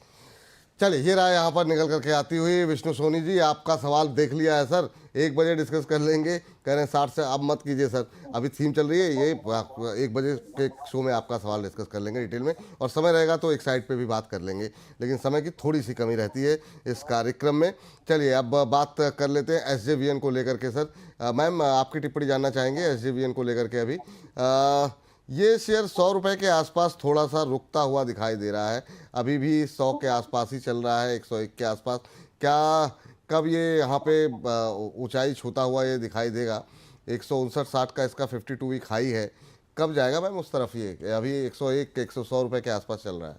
Speaker 1: चलिए ये रहा यहाँ पर निकल करके आती हुई विष्णु सोनी जी। आपका सवाल देख लिया है सर, 1 बजे डिस्कस कर लेंगे। कह रहे हैं 60 से अब मत कीजिए सर, अभी थीम चल रही है ये, 1 बजे के शो में आपका सवाल डिस्कस कर लेंगे डिटेल में, और समय रहेगा तो एक साइड पे भी बात कर लेंगे, लेकिन समय की थोड़ी सी कमी रहती है इस कार्यक्रम में। चलिए अब बात कर लेते हैं SJVN को लेकर के सर। मैम आपकी टिप्पणी जानना चाहेंगे SJVN को लेकर के। अभी ये शेयर 100 रुपये के आसपास थोड़ा सा रुकता हुआ दिखाई दे रहा है, अभी भी 100 के आसपास ही चल रहा है, 101 के आसपास। क्या कब ये यहाँ पे ऊंचाई छूता हुआ ये दिखाई देगा? 159.60 का इसका 52 वीक हाई है, कब जाएगा मैम उस तरफ? ये अभी 101 100 रुपये के आसपास चल रहा है।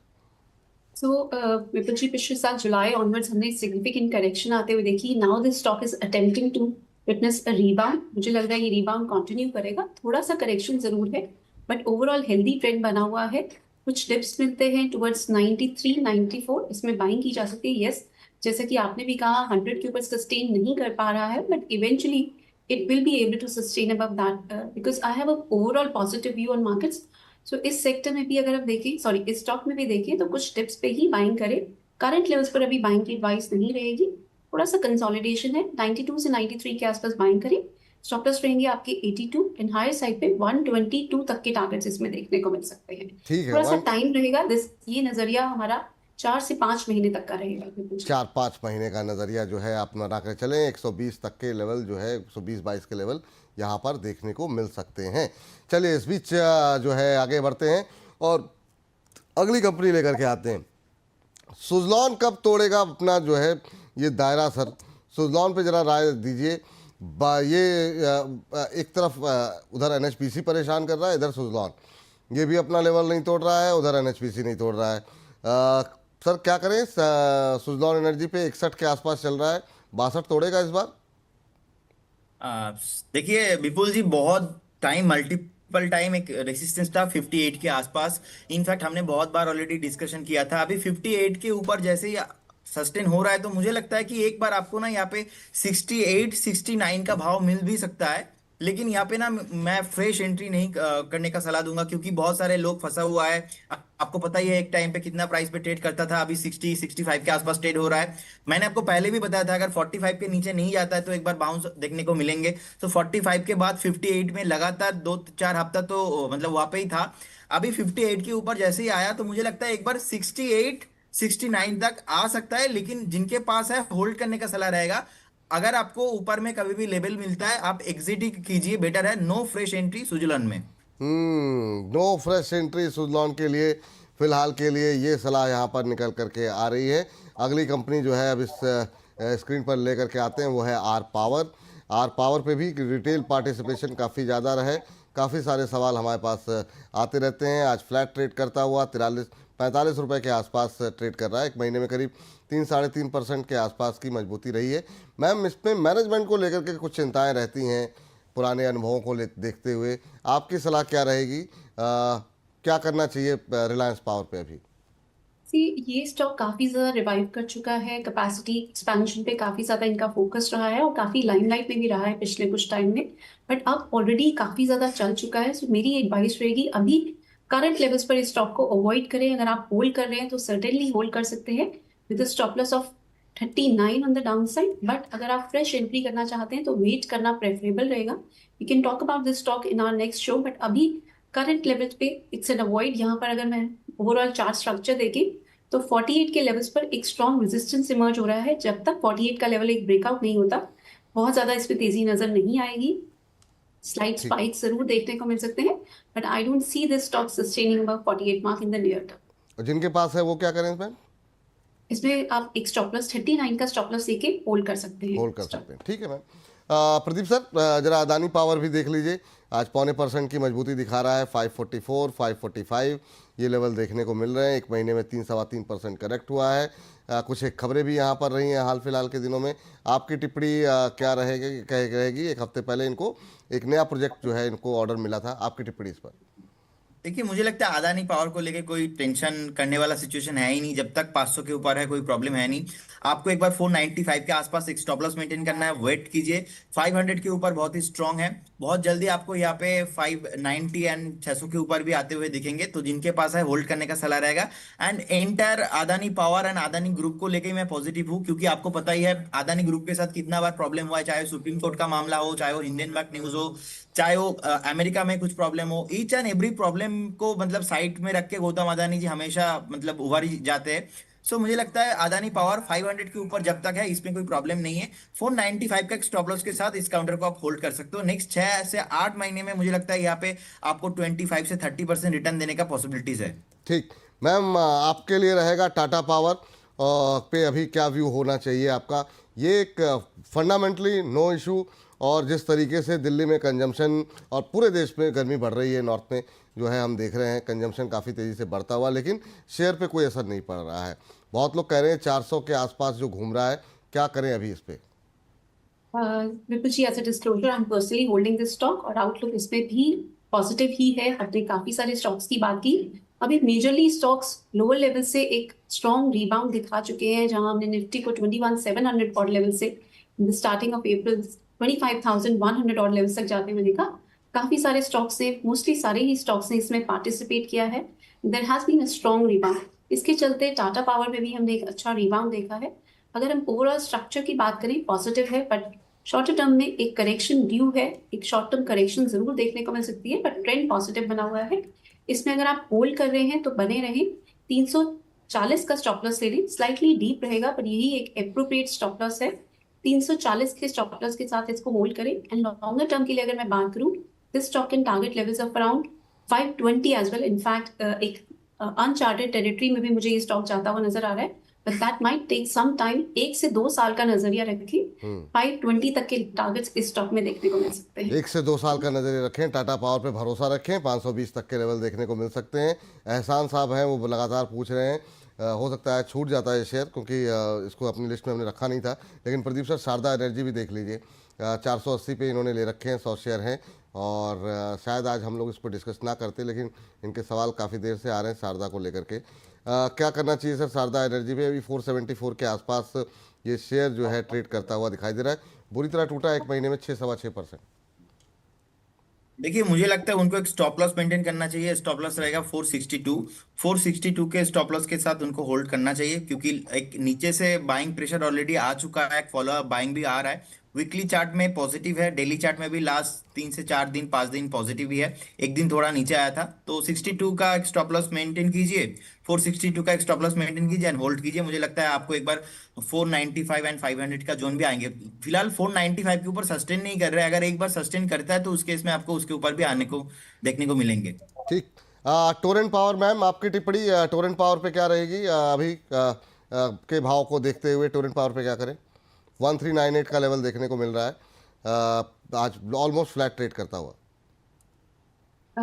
Speaker 4: विपुल जी, पिछले साल जुलाई ऑनवर्ड्स हमने सिग्निफिकेंट करेक्शन आते हुए देखी। Now this stock is attempting to witness a rebound. मुझे लग रहा है ये रीबाउंड कंटिन्यू करेगा, थोड़ा सा करेक्शन जरूर है बट ओवरऑल हेल्दी ट्रेंड बना हुआ है। कुछ डिप्स मिलते हैं टुवर्ड्स 93 94, इसमें बाइंग की जा सकती है। यस, जैसा कि आपने भी कहा 100 के ऊपर सस्टेन नहीं कर पा रहा है, but eventually it will be able to sustain above that because I have a overall positive view on markets. सो इस सेक्टर में भी अगर आप देखें, सॉरी इस स्टॉक में भी देखें, तो कुछ टिप्स पे ही बाइंग करें। करंट लेवल्स पर अभी बाइंग की एडवाइस नहीं रहेगी, थोड़ा सा कंसोलिडेशन है। 92 से 93 के आसपास बाइंग करें। स्टॉप लॉस रहेंगे आपके 82 एंड हायर साइड पे 122 तक के टारगेट्स इसमें देखने को मिल सकते हैं।
Speaker 1: ठीक है,
Speaker 4: थोड़ा सा टाइम रहेगा, ये नजरिया हमारा 4 से 5 महीने तक का रहेगा।
Speaker 1: 4-5 महीने का नज़रिया जो है आप बना कर चलें। 120 तक के लेवल जो है, 120-22 के लेवल यहाँ पर देखने को मिल सकते हैं। चलिए इस बीच जो है आगे बढ़ते हैं और अगली कंपनी लेकर के आते हैं। सुज़लॉन कब तोड़ेगा अपना जो है ये दायरा सर? सुज़लॉन पे ज़रा राय दीजिए। ये एक तरफ उधर NHPC परेशान कर रहा है, इधर सुज़लॉन ये भी अपना लेवल नहीं तोड़ रहा है, उधर NHPC नहीं तोड़ रहा है। सर क्या करें? सुज़लॉन एनर्जी पे 61 के आसपास चल रहा है, 62 तोड़ेगा इस बार?
Speaker 2: देखिए विपुल जी, बहुत टाइम, मल्टीपल टाइम एक रेसिस्टेंस था 58 के आसपास। इनफैक्ट हमने बहुत बार ऑलरेडी डिस्कशन किया था। अभी 58 के ऊपर जैसे ही सस्टेन हो रहा है तो मुझे लगता है कि एक बार आपको ना यहाँ पे 68 69 का भाव मिल भी सकता है, लेकिन यहाँ पे ना मैं फ्रेश एंट्री नहीं करने का सलाह दूंगा, क्योंकि बहुत सारे लोग फंसा हुआ है। आपको पता ही है एक टाइम पे कितना प्राइस पे ट्रेड करता था, अभी 60 65 के आसपास ट्रेड हो रहा है। मैंने आपको पहले भी बताया था अगर 45 के नीचे नहीं जाता है तो एक बार बाउंस देखने को मिलेंगे। तो 45 के बाद 58 में लगातार 2-4 हफ्ता तो मतलब वहां पे ही था। अभी 58 के ऊपर जैसे ही आया तो मुझे लगता है एक बार 68 69 तक आ सकता है, लेकिन जिनके पास है होल्ड करने का सलाह रहेगा। अगर आपको ऊपर में कभी भी लेवल मिलता है आप एग्जिट ही कीजिए, बेटर है। नो फ्रेश एंट्री सुज़लॉन में।
Speaker 1: नो फ्रेश एंट्री सुज़लॉन के लिए फिलहाल के लिए ये सलाह यहाँ पर निकल करके आ रही है। अगली कंपनी जो है अब इस स्क्रीन पर लेकर के आते हैं वो है आर पावर। आर पावर पे भी रिटेल पार्टिसिपेशन काफ़ी ज़्यादा रहे, काफ़ी सारे सवाल हमारे पास आते रहते हैं। आज फ्लैट ट्रेड करता हुआ 45 रुपये के आसपास ट्रेड कर रहा है। एक महीने में करीब 3-3.5% के आसपास की मजबूती रही है। मैम इसमें मैनेजमेंट को लेकर के कुछ चिंताएं रहती हैं पुराने अनुभवों को देखते हुए, आपकी सलाह क्या रहेगी? क्या करना चाहिए रिलायंस पावर पे अभी?
Speaker 4: ये स्टॉक काफी ज्यादा रिवाइव कर चुका है, कैपेसिटी एक्सपेंशन पे काफी ज्यादा इनका फोकस रहा है और काफी लाइमलाइट में भी रहा है पिछले कुछ टाइम में, बट अब ऑलरेडी काफी ज्यादा चल चुका है। सो मेरी एडवाइस रहेगी अभी करंट लेवल्स पर इस स्टॉक को अवॉइड करें। अगर आप होल्ड कर रहे हैं तो सर्टेनली होल्ड कर सकते हैं with stop loss of 39 on the down side, but अगर आप फ्रेश एंट्री करना चाहते हैं तो वेट करना प्रेफरेबल रहेगा। We can talk about this stock in our next show, but अभी करंट लेवल्स पे इट्स एन अवॉइड। यहाँ पर अगर मैं ओवरऑल चार्ट स्ट्रक्चर देखें तो 48 के लेवल्स पर एक स्ट्रॉन्ग रेजिस्टेंस इमर्ज हो रहा है। जब तक 48 का लेवल एक ब्रेकआउट नहीं होता बहुत ज्यादा इस पे तेजी नजर नहीं आएगी। स्लाइड स्पाइक जरूर देखने को मिल सकते हैं, but I don't see this stock sustaining above 48 mark in the near term.
Speaker 1: जिनके पास है वो क्या करें इसमें?
Speaker 4: इसमें आप एक स्टॉप लॉस 39 का स्टॉप लॉस लेके होल्ड कर सकते हैं।
Speaker 1: होल्ड कर सकते हैं, ठीक है मैम। प्रदीप सर जरा अदानी पावर भी देख लीजिए, आज 0.25% की मजबूती दिखा रहा है। 544 545 ये लेवल देखने को मिल रहे हैं। एक महीने में 3-3.25% करेक्ट हुआ है। कुछ एक खबरें भी यहाँ पर रही हैं हाल फिलहाल के दिनों में, आपकी टिप्पणी क्या रहेगी? एक हफ्ते पहले इनको एक नया प्रोजेक्ट जो है इनको ऑर्डर मिला था, आपकी टिप्पणी इस पर?
Speaker 2: देखिए मुझे लगता है अदानी पावर को लेके कोई टेंशन करने वाला सिचुएशन है ही नहीं। जब तक 500 के ऊपर है कोई प्रॉब्लम है नहीं। आपको एक बार 495 के आसपास एक स्टॉप लॉस मेंटेन करना है, वेट कीजिए। 500 के ऊपर बहुत ही स्ट्रांग है। बहुत जल्दी आपको यहाँ पे 590 एंड 600 के ऊपर भी आते हुए दिखेंगे, तो जिनके पास है होल्ड करने का सलाह रहेगा। And entire Adani power and Adani group को लेके मैं पॉजिटिव हूँ, क्योंकि आपको पता ही है अदानी ग्रुप के साथ कितना बार प्रॉब्लम हुआ है, चाहे सुप्रीम कोर्ट का मामला हो, चाहे वो इंडियन बैंक न्यूज हो, चाहे वो अमेरिका में कुछ प्रॉब्लम हो, ईच एंड एवरी प्रॉब्लम को मतलब साइड में रख के गौतम अदानी जी हमेशा मतलब उभर ही जाते हैं। सो मुझे लगता है अदानी पावर 500 के ऊपर जब तक है इसमें कोई प्रॉब्लम नहीं है। 495 का स्टॉप लॉस के साथ इस काउंटर को आप होल्ड कर सकते हो। नेक्स्ट 6 से 8 महीने में मुझे लगता है यहाँ पे आपको 25 से 30% रिटर्न देने का पॉसिबिलिटीज है।
Speaker 1: ठीक। मैम, आपके लिए रहेगा टाटा पावर पे अभी क्या व्यू होना चाहिए आपका? ये एक फंडामेंटली नो इशू, और जिस तरीके से दिल्ली में कंजम्पशन और पूरे देश में गर्मी बढ़ रही है, नॉर्थ में जो है हम देख रहे हैं कंजम्पशन काफ़ी तेज़ी से बढ़ता हुआ, लेकिन शेयर पे कोई असर नहीं पड़ रहा है। बहुत लोग कह रहे हैं 400 के आसपास जो घूम रहा है, क्या करें अभी इस पे?
Speaker 4: Vipul ji, as a disclosure, I am personally holding this stock और आउटलुक इसमें भी पॉजिटिव ही है। हमने काफी सारे स्टॉक्स की बात की। अभी मेजरली स्टॉक्स लोअर लेवल से एक स्ट्रॉन्ग रिबाउंड दिखा चुके हैं, जहां हमने निफ्टी को 21,700 ऑड लेवल से starting of April 25,100 odd levels तक जाते हुए देखा। काफी सारे स्टॉक्स ने, मोस्टली सारे ही स्टॉक्स ने इसमें पार्टिसिपेट किया है। There has been a strong rebound. इसके चलते टाटा पावर में भी हमने एक अच्छा रिबाउंड देखा है। अगर हम ओवरऑल स्ट्रक्चर की बात करें, पॉजिटिव है, बट शॉर्ट टर्म में एक करेक्शन ड्यू है। एक शॉर्ट टर्म करेक्शन जरूर देखने को मिल सकती है, बट ट्रेंड पॉजिटिव बना हुआ है। इसमें अगर आप होल्ड कर रहे हैं तो बने रहें। 340 का स्टॉप लॉस ले लें, स्लाइटली डीप रहेगा, पर यही एक एप्रोप्रिएट स्टॉप लॉस है। 340 के स्टॉप लॉस के साथ इसको होल्ड करें। एंड लॉन्गर टर्म के लिए अगर मैं बात करूं, this stock can target levels of around 520 as well. In fact एक अनचार्टेड टेरिटरी में भी मुझे ये स्टॉक जाता हुआ नजर आ रहा है, but that might take some time. 1 से 2 साल का नजरिया रखें, 520 तक के टारगेट्स इस स्टॉक में देखने को मिल सकते हैं।
Speaker 1: 1 से 2 साल का नजरिया रखें, टाटा पावर पे भरोसा रखें, 520 तक के लेवल देखने को मिल सकते हैं। एहसान साहब हैं, वो लगातार पूछ रहे हैं, हो सकता है छूट जाता है शेयर, क्योंकि इसको अपनी लिस्ट में हमने रखा नहीं था। लेकिन प्रदीप सर, शारदा एनर्जी भी देख लीजिए, 480 पे इन्होंने ले रखे हैं, 100 शेयर हैं, और शायद आज हम लोग इस पर डिस्कस ना करते, लेकिन इनके सवाल काफ़ी देर से आ रहे हैं शारदा को लेकर के। क्या करना चाहिए सर शारदा एनर्जी पे? अभी 474 के आसपास ये शेयर जो है ट्रेड करता हुआ दिखाई दे रहा है, बुरी तरह टूटा 1 महीने में 6-6.25%।
Speaker 2: देखिए, मुझे लगता है उनको एक स्टॉप लॉस मेंटेन करना चाहिए। स्टॉप लॉस रहेगा 462 के स्टॉप लॉस के साथ उनको होल्ड करना चाहिए, क्योंकि एक नीचे से बाइंग प्रेशर ऑलरेडी आ चुका है, एक फॉलो अप बाइंग भी आ रहा है। वीकली चार्ट में पॉजिटिव है, डेली चार्ट में भी लास्ट 3 से 4 दिन 5 दिन पॉजिटिव ही है। एक दिन थोड़ा नीचे आया था, तो 62 का एक स्टॉप लॉस मेंटेन कीजिए, 462 का एक स्टॉप लॉस मेंटेन कीजिए एंड होल्ड कीजिए। मुझे लगता है आपको एक बार 495 एंड 500 का जोन भी आएंगे। फिलहाल 495 के ऊपर सस्टेन नहीं कर रहे हैं, अगर एक बार सस्टेन करता है तो उस केस में आपको उसके ऊपर भी आने को देखने को मिलेंगे।
Speaker 1: ठीक। टोरेंट पावर मैम, आपकी टिप्पणी टोरेंट पावर पे क्या रहेगी? अभी के भाव को देखते हुए टोरेंट पावर पे क्या करें? 1398 का लेवल देखने को मिल रहा है, आज ऑलमोस्ट फ्लैट ट्रेड करता हुआ।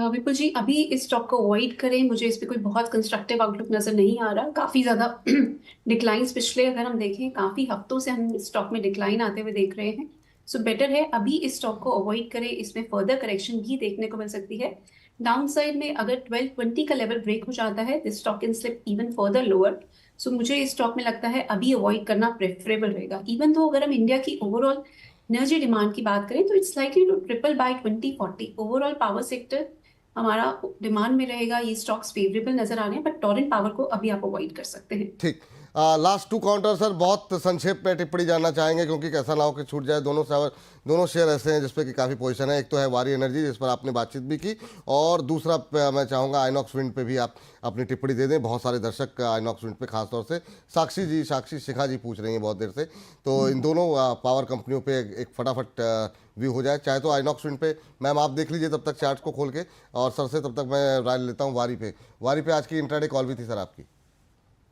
Speaker 4: विपुल जी, अभी इस स्टॉक को अवॉइड करें। मुझे इस पे कोई बहुत कंस्ट्रक्टिव आउटलुक नजर नहीं आ रहा। काफी ज्यादा डिक्लाइंस पिछले अगर हम देखें, काफी हफ्तों से हम इस स्टॉक में डिक्लाइन आते हुए देख रहे हैं। सो बेटर है अभी इस स्टॉक को अवॉइड करें। इसमें फर्दर करेक्शन भी देखने को मिल सकती है। डाउन साइड में अगर 1220 का लेवल ब्रेक हो जाता है, this stock can slip even further lower. So मुझे इस स्टॉक में लगता है अभी अवॉइड करना प्रेफरेबल रहेगा। इवन तो अगर हम इंडिया की ओवरऑल एनर्जी डिमांड की बात करें, तो it's likely to triple by 2040। Overall power sector हमारा डिमांड में रहेगा। ये स्टॉक्स फेवरेबल नजर आ रहे हैं, बट टोरेंट पावर को अभी आप अवॉइड कर सकते हैं।
Speaker 1: ठीक। लास्ट 2 काउंटर सर, बहुत संक्षेप में टिप्पणी जानना चाहेंगे, क्योंकि कैसा ना हो कि छूट जाए। दोनों शेयर ऐसे हैं जिसपे कि काफ़ी पोजीशन है। एक तो है वारी एनर्जी, जिस पर आपने बातचीत भी की, और दूसरा मैं चाहूँगा आइनॉक्स विंड पे भी आप अपनी टिप्पणी दे दें। बहुत सारे दर्शक आइनॉक्स विंड पे खासतौर से साक्षी शिखा जी पूछ रही हैं बहुत देर से, तो इन दोनों पावर कंपनियों पे एक फटाफट व्यू हो जाए। चाहे तो आइनॉक्स विंड पे मैम आप देख लीजिए तब तक चार्ट को खोल के, और सर से तब तक मैं राय लेता हूँ वारी पे आज की इंट्राडे कॉल भी थी सर आपकी।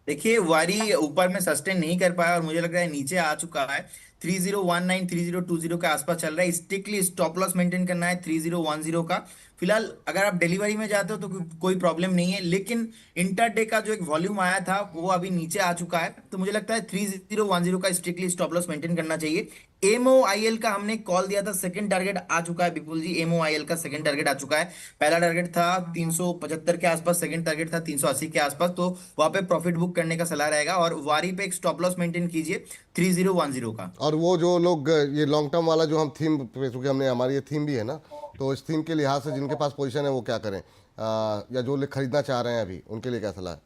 Speaker 2: देखिए, वारी ऊपर में सस्टेन नहीं कर पाया और मुझे लग रहा है नीचे आ चुका है। 3019 3020 के आसपास चल रहा है। स्ट्रिक्टली स्टॉप लॉस मेंटेन करना है 3010 का। फिलहाल अगर आप डिलीवरी में जाते हो तो कोई प्रॉब्लम नहीं है, लेकिन इंटरडे का जो एक वॉल्यूम आया था वो अभी नीचे आ चुका है, तो मुझे लगता है 3010 का स्ट्रिक्टली स्टॉप लॉस मेंटेन करना चाहिए। MOIL का हमने कॉल दिया था, सेकंड टारगेट आ चुका है विपुल जी। MOIL का सेकंड टारगेट आ चुका है। पहला टारगेट था 375 के आसपास, सेकंड टारगेट था 380 के आसपास, तो वहां पे प्रॉफिट बुक करने का सलाह रहेगा। और वारी पे एक स्टॉप लॉस मेंटेन कीजिए 3010 का।
Speaker 1: और वो जो लोग ये लॉन्ग टर्म वाला जो हम थीम पे, चूंकि हमने हमारी ये थीम भी है ना, तो इस थीम के लिहाज से जिनके पास पोजीशन है वो क्या करें, या जो लोग खरीदना चाह रहे हैं अभी, उनके लिए क्या सलाह है?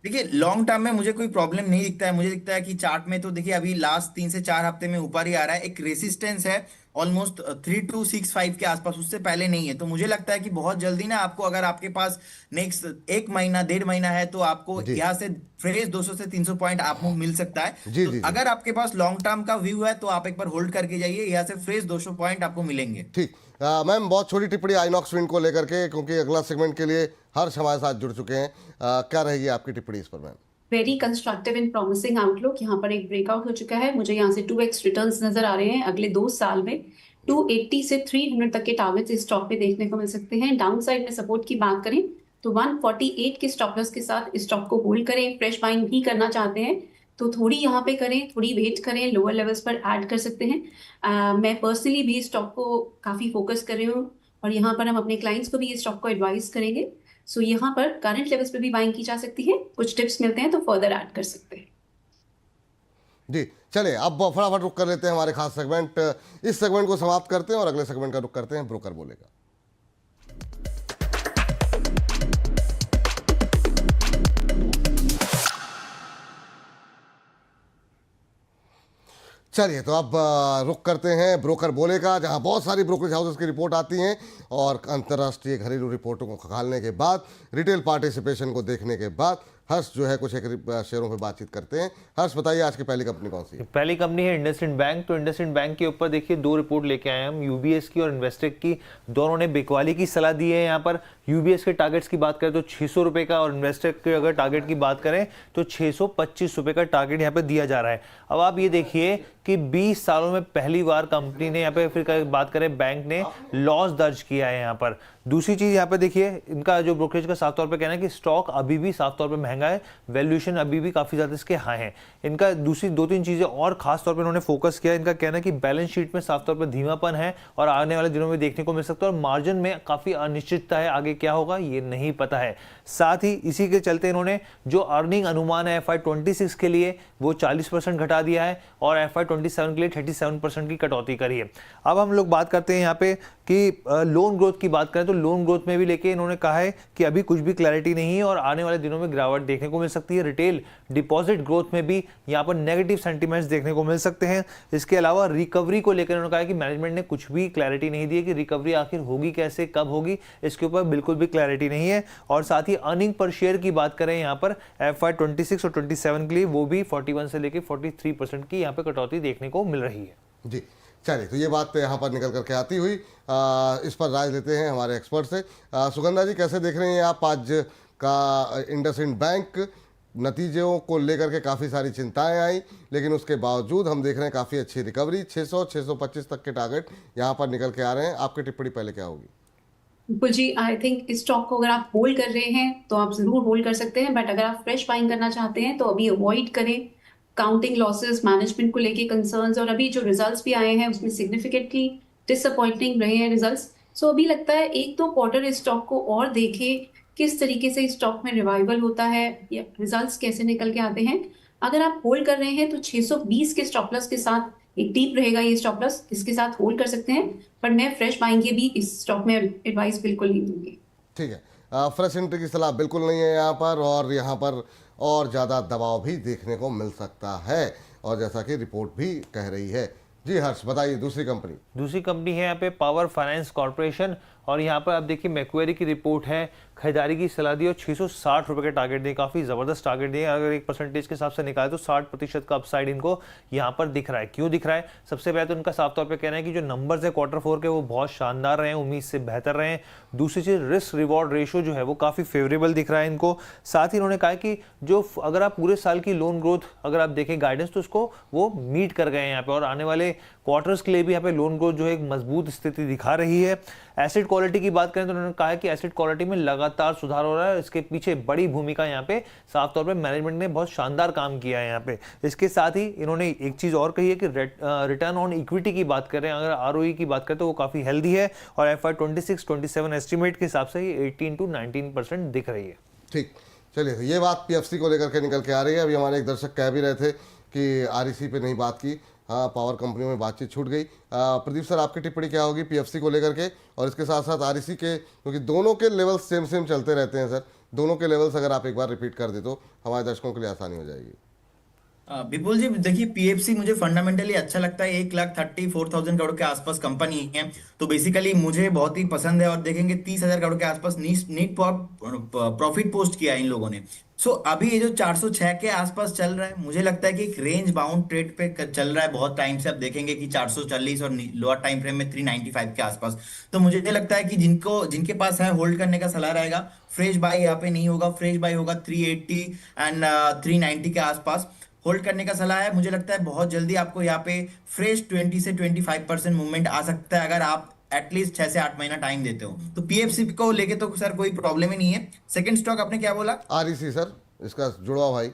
Speaker 2: देखिए लॉन्ग टर्म में मुझे कोई प्रॉब्लम नहीं दिखता है। मुझे दिखता है कि चार्ट में तो देखिए अभी लास्ट 3 से 4 हफ्ते में ऊपर ही आ रहा है। एक रेसिस्टेंस है ऑलमोस्ट 3265 के आसपास, उससे पहले नहीं है। तो मुझे लगता है कि बहुत जल्दी ना आपको, अगर आपके पास नेक्स्ट 1 महीना 1.5 महीना है, तो आपको
Speaker 1: जी
Speaker 2: यहाँ से फ्रेश 200 से 300 पॉइंट आप मिल सकता है।
Speaker 1: जी
Speaker 2: तो
Speaker 1: जी जी।
Speaker 2: अगर आपके पास लॉन्ग टर्म का व्यू है तो आप एक बार होल्ड करके जाइए, यहाँ से फ्रेश 200 पॉइंट आपको मिलेंगे।
Speaker 1: ठीक। मैम, बहुत छोटी टिप्पणी आइनॉक्स विंड को लेकर के, क्योंकि अगला सेगमेंट के लिए हर्ष हमारे साथ जुड़ चुके हैं। क्या रहेगी आपकी टिप्पणी इस पर ma'am?
Speaker 4: Very constructive and promising outlook. यहाँ पर एक ब्रेकआउट हो चुका है, मुझे यहाँ से 2x रिटर्न्स नजर आ रहे हैं अगले 2 साल में। 280 से 300 तक के टारगेट्स इस स्टॉक पे देखने को मिल सकते हैं। डाउन साइड में सपोर्ट की बात करें तो 148 के स्टॉप लॉस के साथ इस स्टॉक को होल्ड करें। फ्रेश बाइंग भी करना चाहते हैं तो थोड़ी यहाँ पे करें, थोड़ी वेट करें, लोअर लेवल्स पर ऐड कर सकते हैं। मैं पर्सनली भी स्टॉक को काफी फोकस कर रही हूँ और यहाँ पर हम अपने क्लाइंट्स को भी इस स्टॉक को एडवाइस करेंगे। सो यहाँ पर करंट लेवल्स पे भी बाइंग की जा सकती है, कुछ टिप्स मिलते हैं तो फर्दर ऐड कर सकते हैं।
Speaker 1: जी चलिए, अब फटाफट रुक कर लेते हैं हमारे खास सेगमेंट। इस सेगमेंट को समाप्त करते हैं और अगले सेगमेंट का रुक करते हैं, ब्रोकर बोलेगा। चलिए, तो अब रुक करते हैं ब्रोकर बोले का, जहां बहुत सारी ब्रोकरेज हाउसेस की रिपोर्ट आती हैं और अंतर्राष्ट्रीय घरेलू रिपोर्टों को खंगालने के बाद, रिटेल पार्टिसिपेशन को देखने के बाद हर्ष जो है कुछ एक शेयरों पे बातचीत करते हैं। हर्ष बताइए, आज की पहली कंपनी कौन सी है?
Speaker 5: पहली कंपनी है इंडसइंड बैंक। तो इंडसइंड बैंक के ऊपर देखिए 2 रिपोर्ट लेके आए हम, यूबीएस की और इन्वेस्टेक की। दोनों ने बिकवाली की सलाह दी है। यहाँ पर यूबीएस के टारगेट्स की बात करें तो 600 रुपए का, और इन्वेस्टेक के अगर टारगेट की बात करें तो 625 रुपए का टारगेट यहाँ पे दिया जा रहा है। अब आप ये देखिए कि 20 सालों में पहली बार कंपनी ने यहाँ पे, फिर बात करें बैंक ने लॉस दर्ज किया है यहाँ पर। दूसरी चीज यहाँ पे देखिए, इनका जो ब्रोकरेज का साफ तौर पे कहना है कि स्टॉक अभी भी साफ तौर पे महंगा है, वैल्यूएशन अभी भी काफी ज्यादा इसके हाई है। इनका दूसरी 2-3 चीजें और खास तौर पे इन्होंने फोकस किया। इनका कहना है कि बैलेंस शीट में साफ तौर पे धीमापन है और आने वाले दिनों में देखने को मिल सकता है, और मार्जिन में काफी अनिश्चितता है, आगे क्या होगा ये नहीं पता है। साथ ही इसी के चलते इन्होंने जो अर्निंग अनुमान है FY26 के लिए वो 40% घटा दिया है और FY27 के लिए 37% की कटौती करी है। अब हम लोग बात करते हैं यहाँ पे कि लोन ग्रोथ की बात करें तो लोन ग्रोथ में भी लेके इन्होंने कहा है कि अभी कुछ भी क्लैरिटी नहीं है और आने वाले दिनों में गिरावट देखने को मिल सकती है। रिटेल डिपॉजिट ग्रोथ में भी यहाँ पर नेगेटिव सेंटीमेंट्स देखने को मिल सकते हैं। इसके अलावा रिकवरी को लेकर उन्होंने कहा है कि मैनेजमेंट ने कुछ भी क्लैरिटी नहीं दी है कि रिकवरी आखिर होगी कैसे, कब होगी, इसके ऊपर बिल्कुल भी क्लैरिटी नहीं है। और साथ ही अर्निंग पर शेयर की बात करें यहाँ पर FY26 और 27 के लिए वो भी 41 से लेकर 43% की यहाँ पे कटौती देखने को मिल रही है।
Speaker 1: जी चलिए, तो ये बात यहाँ पर निकल करके आती हुई, इस पर राय लेते हैं हमारे एक्सपर्ट से। सुगंधा जी, कैसे देख रहे हैं आप आज का इंडसइंड बैंक? नतीजों को लेकर के काफ़ी सारी चिंताएं आई, लेकिन उसके बावजूद हम देख रहे हैं काफ़ी अच्छी रिकवरी, 600-625 तक के टारगेट यहाँ पर निकल के आ रहे हैं। आपकी टिप्पणी पहले क्या होगी?
Speaker 4: बिल्कुल जी, आई थिंक इस स्टॉक को अगर आप होल्ड कर रहे हैं तो आप जरूर होल्ड कर सकते हैं, बट अगर आप फ्रेश बाइंग करना चाहते हैं तो अभी अवॉइड करें। काउंटिंग लॉसेस, मैनेजमेंट को लेके कंसर्न्स, और अभी जो रिजल्ट्स भी आए हैं उसमें सिग्निफिकेंटली डिसअपॉइंटिंग रहे हैं रिजल्ट्स। सो अभी लगता है 1-2 क्वार्टर इस स्टॉक को और देखें किस तरीके से इस स्टॉक में रिवाइवल होता है या रिजल्ट्स कैसे निकल के आते हैं। अगर आप होल्ड कर रहे हैं तो 620 के स्टॉप लॉस के साथ, एक डीप रहेगा ये स्टॉप लॉस, इसके साथ होल्ड कर सकते हैं, पर मैं फ्रेश बाइंग के भी इस स्टॉक में एडवाइस बिल्कुल नहीं दूंगी।
Speaker 1: ठीक है, फ्रेश एंट्री की सलाह बिल्कुल नहीं है यहाँ पर, और यहाँ पर और ज़्यादा दबाव भी देखने को मिल सकता है, और जैसा कि रिपोर्ट भी कह रही है। जी हर्ष, बताइए दूसरी कंपनी
Speaker 5: है यहाँ पे पावर फाइनेंस कॉर्पोरेशन, और यहाँ पर आप देखिए मैक्वेरी की रिपोर्ट है, खरीदारी की सलाह दी और 660 रुपए का टारगेट दिए, काफी जबरदस्त टारगेट दिए। अगर एक परसेंटेज के हिसाब से निकाले तो 60% का अपसाइड इनको यहाँ पर दिख रहा है। क्यों दिख रहा है? सबसे पहले तो उनका साफ तौर पे कहना है कि जो नंबर्स है Q4 के वो बहुत शानदार रहे हैं, उम्मीद से बेहतर रहे हैं। दूसरी चीज, रिस्क रिवॉर्ड रेशियो जो है वो काफी फेवरेबल दिख रहा है इनको। साथ ही उन्होंने कहा कि जो अगर आप पूरे साल की लोन ग्रोथ अगर आप देखें गाइडेंस तो उसको वो मीट कर गए हैं यहाँ पे, और आने वाले क्वार्टर्स के लिए भी यहाँ पे लोन ग्रोथ जो है एक मजबूत स्थिति दिखा रही है। एसेट क्वालिटी की बात करें तो उन्होंने कहा है कि एसेट क्वालिटी में लगातार सुधार हो रहा है। इसके पीछे बड़ी भूमिका यहाँ पे साफ तौर पे मैनेजमेंट ने बहुत शानदार काम किया है यहाँ पे। इसके साथ ही इन्होंने एक चीज और कही है कि रिटर्न ऑन इक्विटी की बात करें, अगर आरओई की बात करें तो वो काफी हेल्दी है और FY26-27 एस्टिमेट के हिसाब से ये 18 to 19% दिख रही है।
Speaker 1: ठीक, चलिए ये बात पीएफसी को लेकर के निकल के आ रही है। अभी हमारे एक दर्शक कह भी रहे थे कि आरईसी पे नहीं बात की, हाँ पावर कंपनियों में बातचीत छूट गई। प्रदीप सर, आपकी टिप्पणी क्या होगी पीएफसी को लेकर के और इसके साथ साथ आरईसी के, क्योंकि दोनों के लेवल्स सेम चलते रहते हैं सर, दोनों के लेवल्स अगर आप एक बार रिपीट कर दे तो हमारे दर्शकों के लिए आसानी हो जाएगी।
Speaker 2: विपुल जी देखिए, पीएफसी मुझे फंडामेंटली अच्छा लगता है। 1,34,000 करोड़ के आसपास कंपनी है, तो बेसिकली मुझे बहुत ही पसंद है। और देखेंगे 30,000 करोड़ के आसपास नीट प्रॉफिट पोस्ट किया है इन लोगों ने। सो अभी ये जो 406 के आसपास चल रहा है, मुझे लगता है कि एक रेंज बाउंड ट्रेड पे चल रहा है बहुत टाइम से। अब देखेंगे कि 440 और लोअर टाइम फ्रेम में 395 के आसपास। तो मुझे लगता है कि जिनके पास है होल्ड करने का सलाह रहेगा। फ्रेश बाई यहाँ पे नहीं होगा, फ्रेश बाई होगा 380 एंड 390 के आसपास होल्ड करने का सलाह है। मुझे लगता है बहुत जल्दी आपको यहाँ पे फ्रेश 20 से 25% मूवमेंट आ सकता है अगर आप एटलीस्ट 6 से 8 महीना टाइम देते हो। तो पीएफसी को लेके तो सर कोई प्रॉब्लम ही नहीं है। सेकंड स्टॉक आपने क्या बोला?
Speaker 1: आरईसी सर, इसका जुड़वा भाई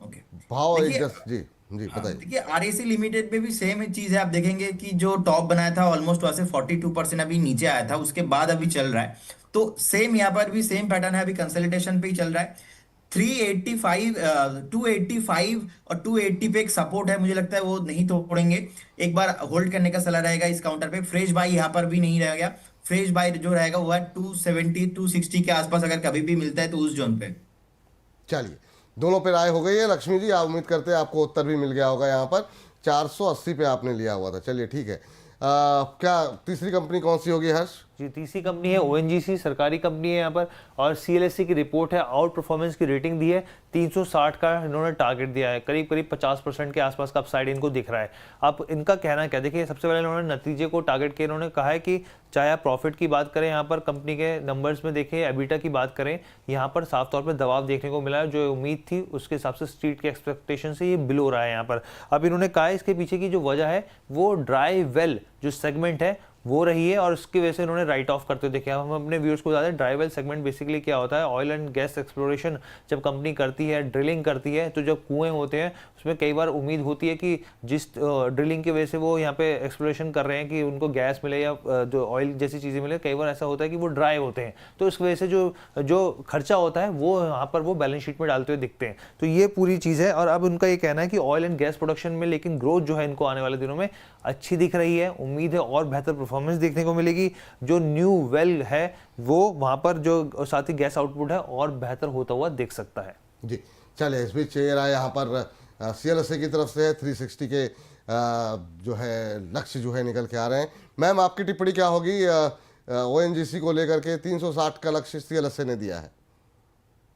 Speaker 2: ओके,
Speaker 1: भाव
Speaker 2: देखिए
Speaker 1: जी बताइए।
Speaker 2: देखिए आरईसी लिमिटेड पे भी सेम चीज है। आप देखेंगे कि जो टॉप बनाया था ऑलमोस्ट वहां से 42% अभी नीचे आया था, उसके बाद अभी चल रहा है। तो सेम यहाँ पर भी सेम पैटर्न है, अभी कंसोलिडेशन पे ही चल रहा है। 385 285 और 280 पे एक सपोर्ट है, मुझे लगता है वो नहीं तोड़ेंगे। एक बार होल्ड करने का सलाह रहेगा इस काउंटर पे। फ्रेश बाई यहाँ पर भी नहीं रहेगा। फ्रेश बाई जो रहेगा वो है 270 260 के आसपास, अगर कभी भी मिलता है तो उस जोन पे।
Speaker 1: चलिए, दोनों पे राय हो गई है। लक्ष्मी जी, आप उम्मीद करते हैं आपको उत्तर भी मिल गया होगा। यहाँ पर 480 पे आपने लिया हुआ था। चलिए ठीक है। क्या तीसरी कंपनी कौन सी होगी हर्ष?
Speaker 5: जी, तीसरी कंपनी है ओएनजीसी, सरकारी कंपनी है यहाँ पर, और सीएलएससी की रिपोर्ट है। आउट परफॉर्मेंस की रेटिंग दी है, 360 का इन्होंने टारगेट दिया है। करीब 50% के आसपास का अपसाइड इनको दिख रहा है। अब इनका कहना क्या, देखिए सबसे पहले इन्होंने नतीजे को टारगेट किया। इन्होंने कहा है कि चाहे आप प्रॉफिट की बात करें, यहाँ पर कंपनी के नंबर्स में देखें, एबिटा की बात करें, यहाँ पर साफ तौर पर दबाव देखने को मिला है। जो उम्मीद थी उसके हिसाब से स्ट्रीट के एक्सपेक्टेशन से ये बिलो रहा है यहाँ पर। अब इन्होंने कहा है इसके पीछे की जो वजह है वो ड्राई वेल जो सेगमेंट है वो रही है, और उसकी वजह से इन्होंने राइट ऑफ करते हुए देखा। हम अपने व्यूअर्स को बता दें, ड्राई वेल सेगमेंट बेसिकली क्या होता है, ऑयल एंड गैस एक्सप्लोरेशन जब कंपनी करती है, ड्रिलिंग करती है, तो जब कुएं होते हैं उसमें कई बार उम्मीद होती है कि जिस ड्रिलिंग की वजह से वो यहाँ पे एक्सप्लोरेशन कर रहे हैं कि उनको गैस मिले या जो ऑयल जैसी चीज़ें मिले, कई बार ऐसा होता है कि वो ड्राई होते हैं, तो इस वजह से जो खर्चा होता है वो यहाँ पर वो बैलेंस शीट में डालते हुए दिखते हैं। तो ये पूरी चीज़ है। और अब उनका ये कहना है कि ऑयल एंड गैस प्रोडक्शन में लेकिन ग्रोथ जो है इनको आने वाले दिनों में अच्छी दिख रही है। उम्मीद है और बेहतर परफॉर्मेंस देखने को मिलेगी। जो न्यू वेल है वो वहाँ पर जो साथ ही गैस आउटपुट है और बेहतर होता हुआ दिख सकता है।
Speaker 1: जी चलिए, इस बीच ये रहा यहाँ पर सीएलएसए की तरफ से है 360 के जो है लक्ष्य जो है निकल के आ रहे हैं। मैम, आपकी टिप्पणी क्या होगी ओएनजीसी को लेकर के? 360 का लक्ष्य सीएलएसए ने दिया है।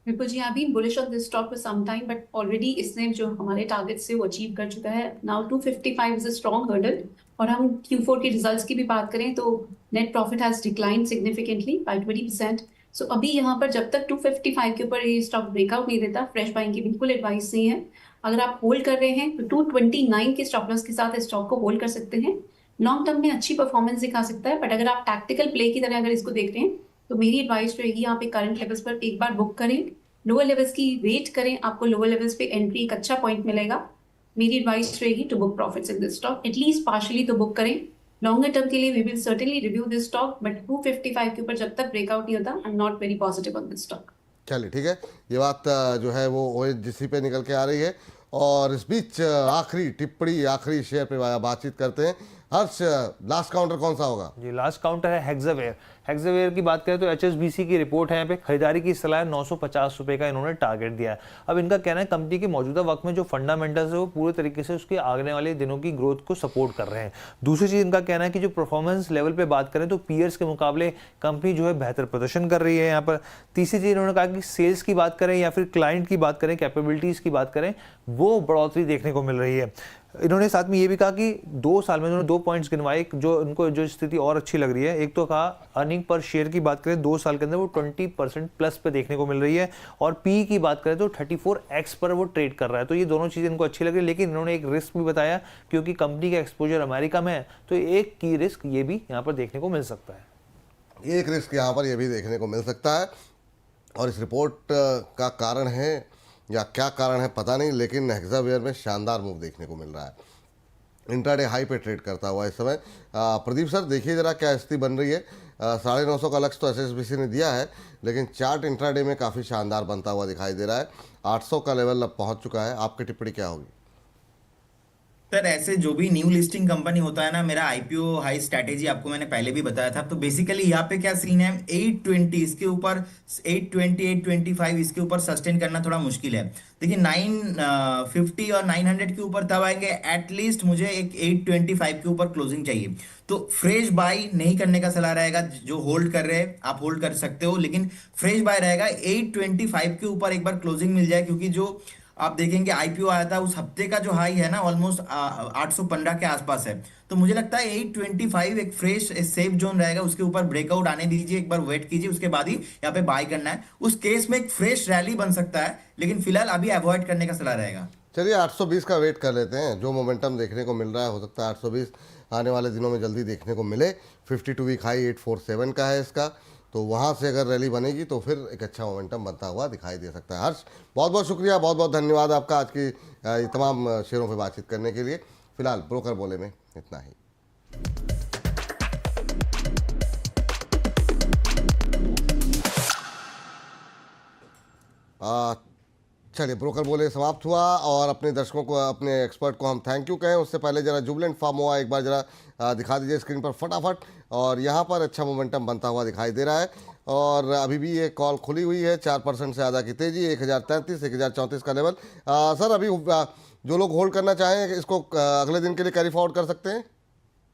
Speaker 4: विपुल जी, I've been bullish on this stock for some time, but already इसने जो हमारे टारगेट से वो अचीव कर चुका है। Now 255 is a strong hurdle। और हम Q4 के रिजल्ट्स की भी बात करें तो net profit has decline significantly by 20%। सो अभी यहाँ पर जब तक 255 के ऊपर ये स्टॉक ब्रेकआउट नहीं देता, फ्रेश बाइंग की बिल्कुल एडवाइस नहीं है। अगर आप होल्ड कर रहे हैं तो 229 के स्टॉप लॉस के साथ स्टॉक को होल्ड कर सकते हैं। लॉन्ग टर्म में अच्छी परफॉर्मेंस दिखा सकता है, बट अगर आप टैक्टिकल प्ले की तरह अगर इसको देख रहे हैं तो मेरी एडवाइस रहेगी यहाँ पे करंट लेवल्स पर एक बार बुक करें, लोअर लेवल्स की वेट करें, आपको लोअर लेवल्स पे एंट्री एक अच्छा पॉइंट मिलेगा। मेरी एडवाइस रहेगी to book profits in this stock, at least partially तो बुक करें। लॉन्गर टर्म के लिए we will certainly review this stock, but 255 के ऊपर जब तक ब्रेकआउट नहीं होता, I am not very positive on this stock.
Speaker 1: चलिए ठीक है, ये बात जो है वो ओएनजीसी पे निकल के आ रही है। और इस बीच आखिरी टिप्पणी, आखिरी शेयर पे बातचीत करते हैं। हर्ष, लास्ट काउंटर कौन सा होगा?
Speaker 5: जी, लास्ट काउंटर है हेक्सावेयर। हेक्सावेयर की बात करें तो HSBC की रिपोर्ट है। यहाँ पे खरीदारी की सलाह 950 रुपये का इन्होंने टारगेट दिया है। अब इनका कहना है कंपनी के मौजूदा वक्त में जो फंडामेंटल्स है वो पूरे तरीके से उसके आने वाले दिनों की ग्रोथ को सपोर्ट कर रहे हैं। दूसरी चीज़ इनका कहना है कि जो परफॉर्मेंस लेवल पे बात करें तो पीयर्स के मुकाबले कंपनी जो है बेहतर प्रदर्शन कर रही है यहाँ पर। तीसरी चीज़ इन्होंने कहा कि सेल्स की बात करें या फिर क्लाइंट की बात करें, कैपेबिलिटीज़ की बात करें, वो बढ़ोतरी देखने को मिल रही है। इन्होंने साथ में ये भी कहा कि 2 साल में उन्होंने 2 पॉइंट्स गिनवाए जो उनको जो स्थिति और अच्छी लग रही है। एक तो कहा अर्निंग पर शेयर की बात करें 2 साल के अंदर वो 20% प्लस पे देखने को मिल रही है, और पी की बात करें तो 34x पर वो ट्रेड कर रहा है। तो ये दोनों चीज़ें इनको अच्छी लग रही है, लेकिन इन्होंने एक रिस्क भी बताया क्योंकि कंपनी का एक्सपोजर अमेरिका में है, तो एक की रिस्क ये भी यहाँ पर देखने को मिल सकता है।
Speaker 1: एक रिस्क यहाँ पर ये भी देखने को मिल सकता है, और इस रिपोर्ट का कारण है या क्या कारण है पता नहीं, लेकिन हेक्सावेयर में शानदार मूव देखने को मिल रहा है, इंट्राडे हाई पे ट्रेड करता हुआ इस समय। प्रदीप सर देखिए जरा क्या स्थिति बन रही है। 950 का लक्ष्य तो एसएसबीसी ने दिया है, लेकिन चार्ट इंट्राडे में काफ़ी शानदार बनता हुआ दिखाई दे रहा है। 800 का लेवल अब पहुंच चुका है। आपकी टिप्पणी क्या होगी?
Speaker 2: सर ऐसे जो भी न्यू लिस्टिंग कंपनी होता है ना, मेरा आईपीओ हाई स्ट्रैटेजी आपको मैंने पहले भी बताया था। तो बेसिकली यहाँ पे क्या सीन है, 820 इसके ऊपर 820 825 इसके ऊपर सस्टेन करना थोड़ा मुश्किल है। देखिए 950 और 900 के ऊपर तब आएंगे, एटलीस्ट मुझे एक 825 के ऊपर क्लोजिंग चाहिए। तो फ्रेश बाय नहीं करने का सलाह रहेगा। जो होल्ड कर रहे हैं आप होल्ड कर सकते हो, लेकिन फ्रेश बाय रहेगा 825 के ऊपर एक बार क्लोजिंग मिल जाए, क्योंकि जो आप देखेंगे आईपीओ आया था उस हफ्ते का जो हाई है ना ऑलमोस्ट 815 के आसपास है। तो मुझे लगता है 825 एक फ्रेश सेफ जोन रहेगा, उसके ऊपर ब्रेकआउट आने दीजिए, एक बार वेट कीजिए, उसके बाद ही यहाँ पे बाय करना है। उस केस में एक फ्रेश रैली बन सकता है, लेकिन फिलहाल अभी अवॉइड करने का सलाह रहेगा।
Speaker 1: चलिए 820 का वेट कर लेते हैं। जो मोमेंटम देखने को मिल रहा है, हो सकता है 820 आने वाले दिनों में जल्दी देखने को मिले। 52 वीक हाई 847 का है इसका, तो वहाँ से अगर रैली बनेगी तो फिर एक अच्छा मोमेंटम बनता हुआ दिखाई दे सकता है। हर्ष बहुत बहुत शुक्रिया, बहुत बहुत धन्यवाद आपका आज की ये तमाम शेयरों पे बातचीत करने के लिए। फिलहाल ब्रोकर बोले में इतना ही। चलिए ब्रोकर बोले समाप्त हुआ, और अपने दर्शकों को, अपने एक्सपर्ट को हम थैंक यू कहें उससे पहले जरा जुबिलेंट फार्मोआ एक बार जरा दिखा दीजिए स्क्रीन पर फटाफट। और यहाँ पर अच्छा मोमेंटम बनता हुआ दिखाई दे रहा है, और अभी भी ये कॉल खुली हुई है। 4% से ज़्यादा की तेज़ी, 1033 1034 का लेवल। सर अभी जो लोग होल्ड करना चाहें इसको अगले दिन के लिए कैरी फॉरवर्ड कर सकते हैं।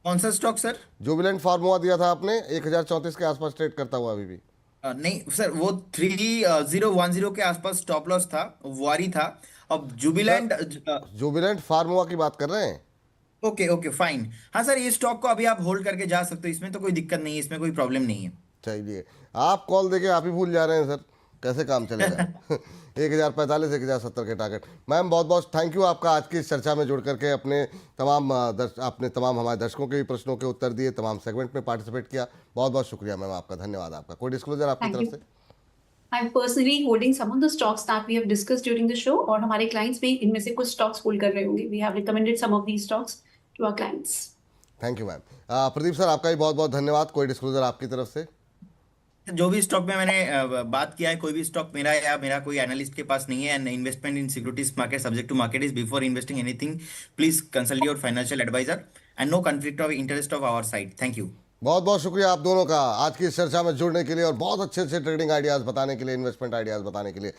Speaker 2: कौन सा स्टॉक सर?
Speaker 1: जुबिलेंट फार्मोआ दिया था आपने, 1034 के आसपास ट्रेड करता हुआ अभी भी।
Speaker 2: नहीं सर, वो 3010 के आसपास स्टॉप लॉस था, वारी था। अब जुबिलेंट
Speaker 1: जुबिलेंट फार्मोआ की बात कर रहे हैं।
Speaker 2: Okay okay fine. हाँ सर, ये स्टॉक को अभी आप होल्ड करके जा सकते हो, इसमें तो कोई दिक्कत नहीं है, इसमें कोई प्रॉब्लम नहीं है।
Speaker 1: चलिए आप कॉल देके आप ही भूल जा रहे हैं सर, कैसे काम चलेगा। 1045 1070 के टारगेट। मैम बहुत बहुत थैंक यू आपका आज की इस चर्चा में जुड़ करके अपने तमाम हमारे दर्शकों के भी प्रश्नों के उत्तर दिए, तमाम सेगमेंट में पार्टिसिपेट किया। बहुत बहुत शुक्रिया मैम आपका, धन्यवाद आपका। कोई डिस्क्लोजर आपकी
Speaker 4: Thank
Speaker 1: तरफ
Speaker 4: you.
Speaker 1: से?
Speaker 4: I'm personally holding some of the stocks that we have discussed during the show, और हमारे clients भी इनमें से कुछ stocks hold कर रहे होंगे. We have recommended some of these stocks to our clients.
Speaker 1: Thank you ma'am. Pradeep sir आपका भी बहुत बहुत धन्यवाद। कोई डिस्क्लोजर आपकी तरफ से?
Speaker 2: जो भी स्टॉक में मैंने बात किया है, कोई भी स्टॉक मेरा या मेरा कोई एनालिस्ट के पास नहीं है। And investment in securities market subject to market is before investing anything please consult your financial adviser and no conflict of interest of our side. Thank you.
Speaker 1: बहुत बहुत शुक्रिया आप दोनों का आज की इस चर्चा में जुड़ने के लिए और बहुत अच्छे अच्छे ट्रेडिंग आइडियाज़ बताने के लिए, इन्वेस्टमेंट आइडियाज़ बताने के लिए।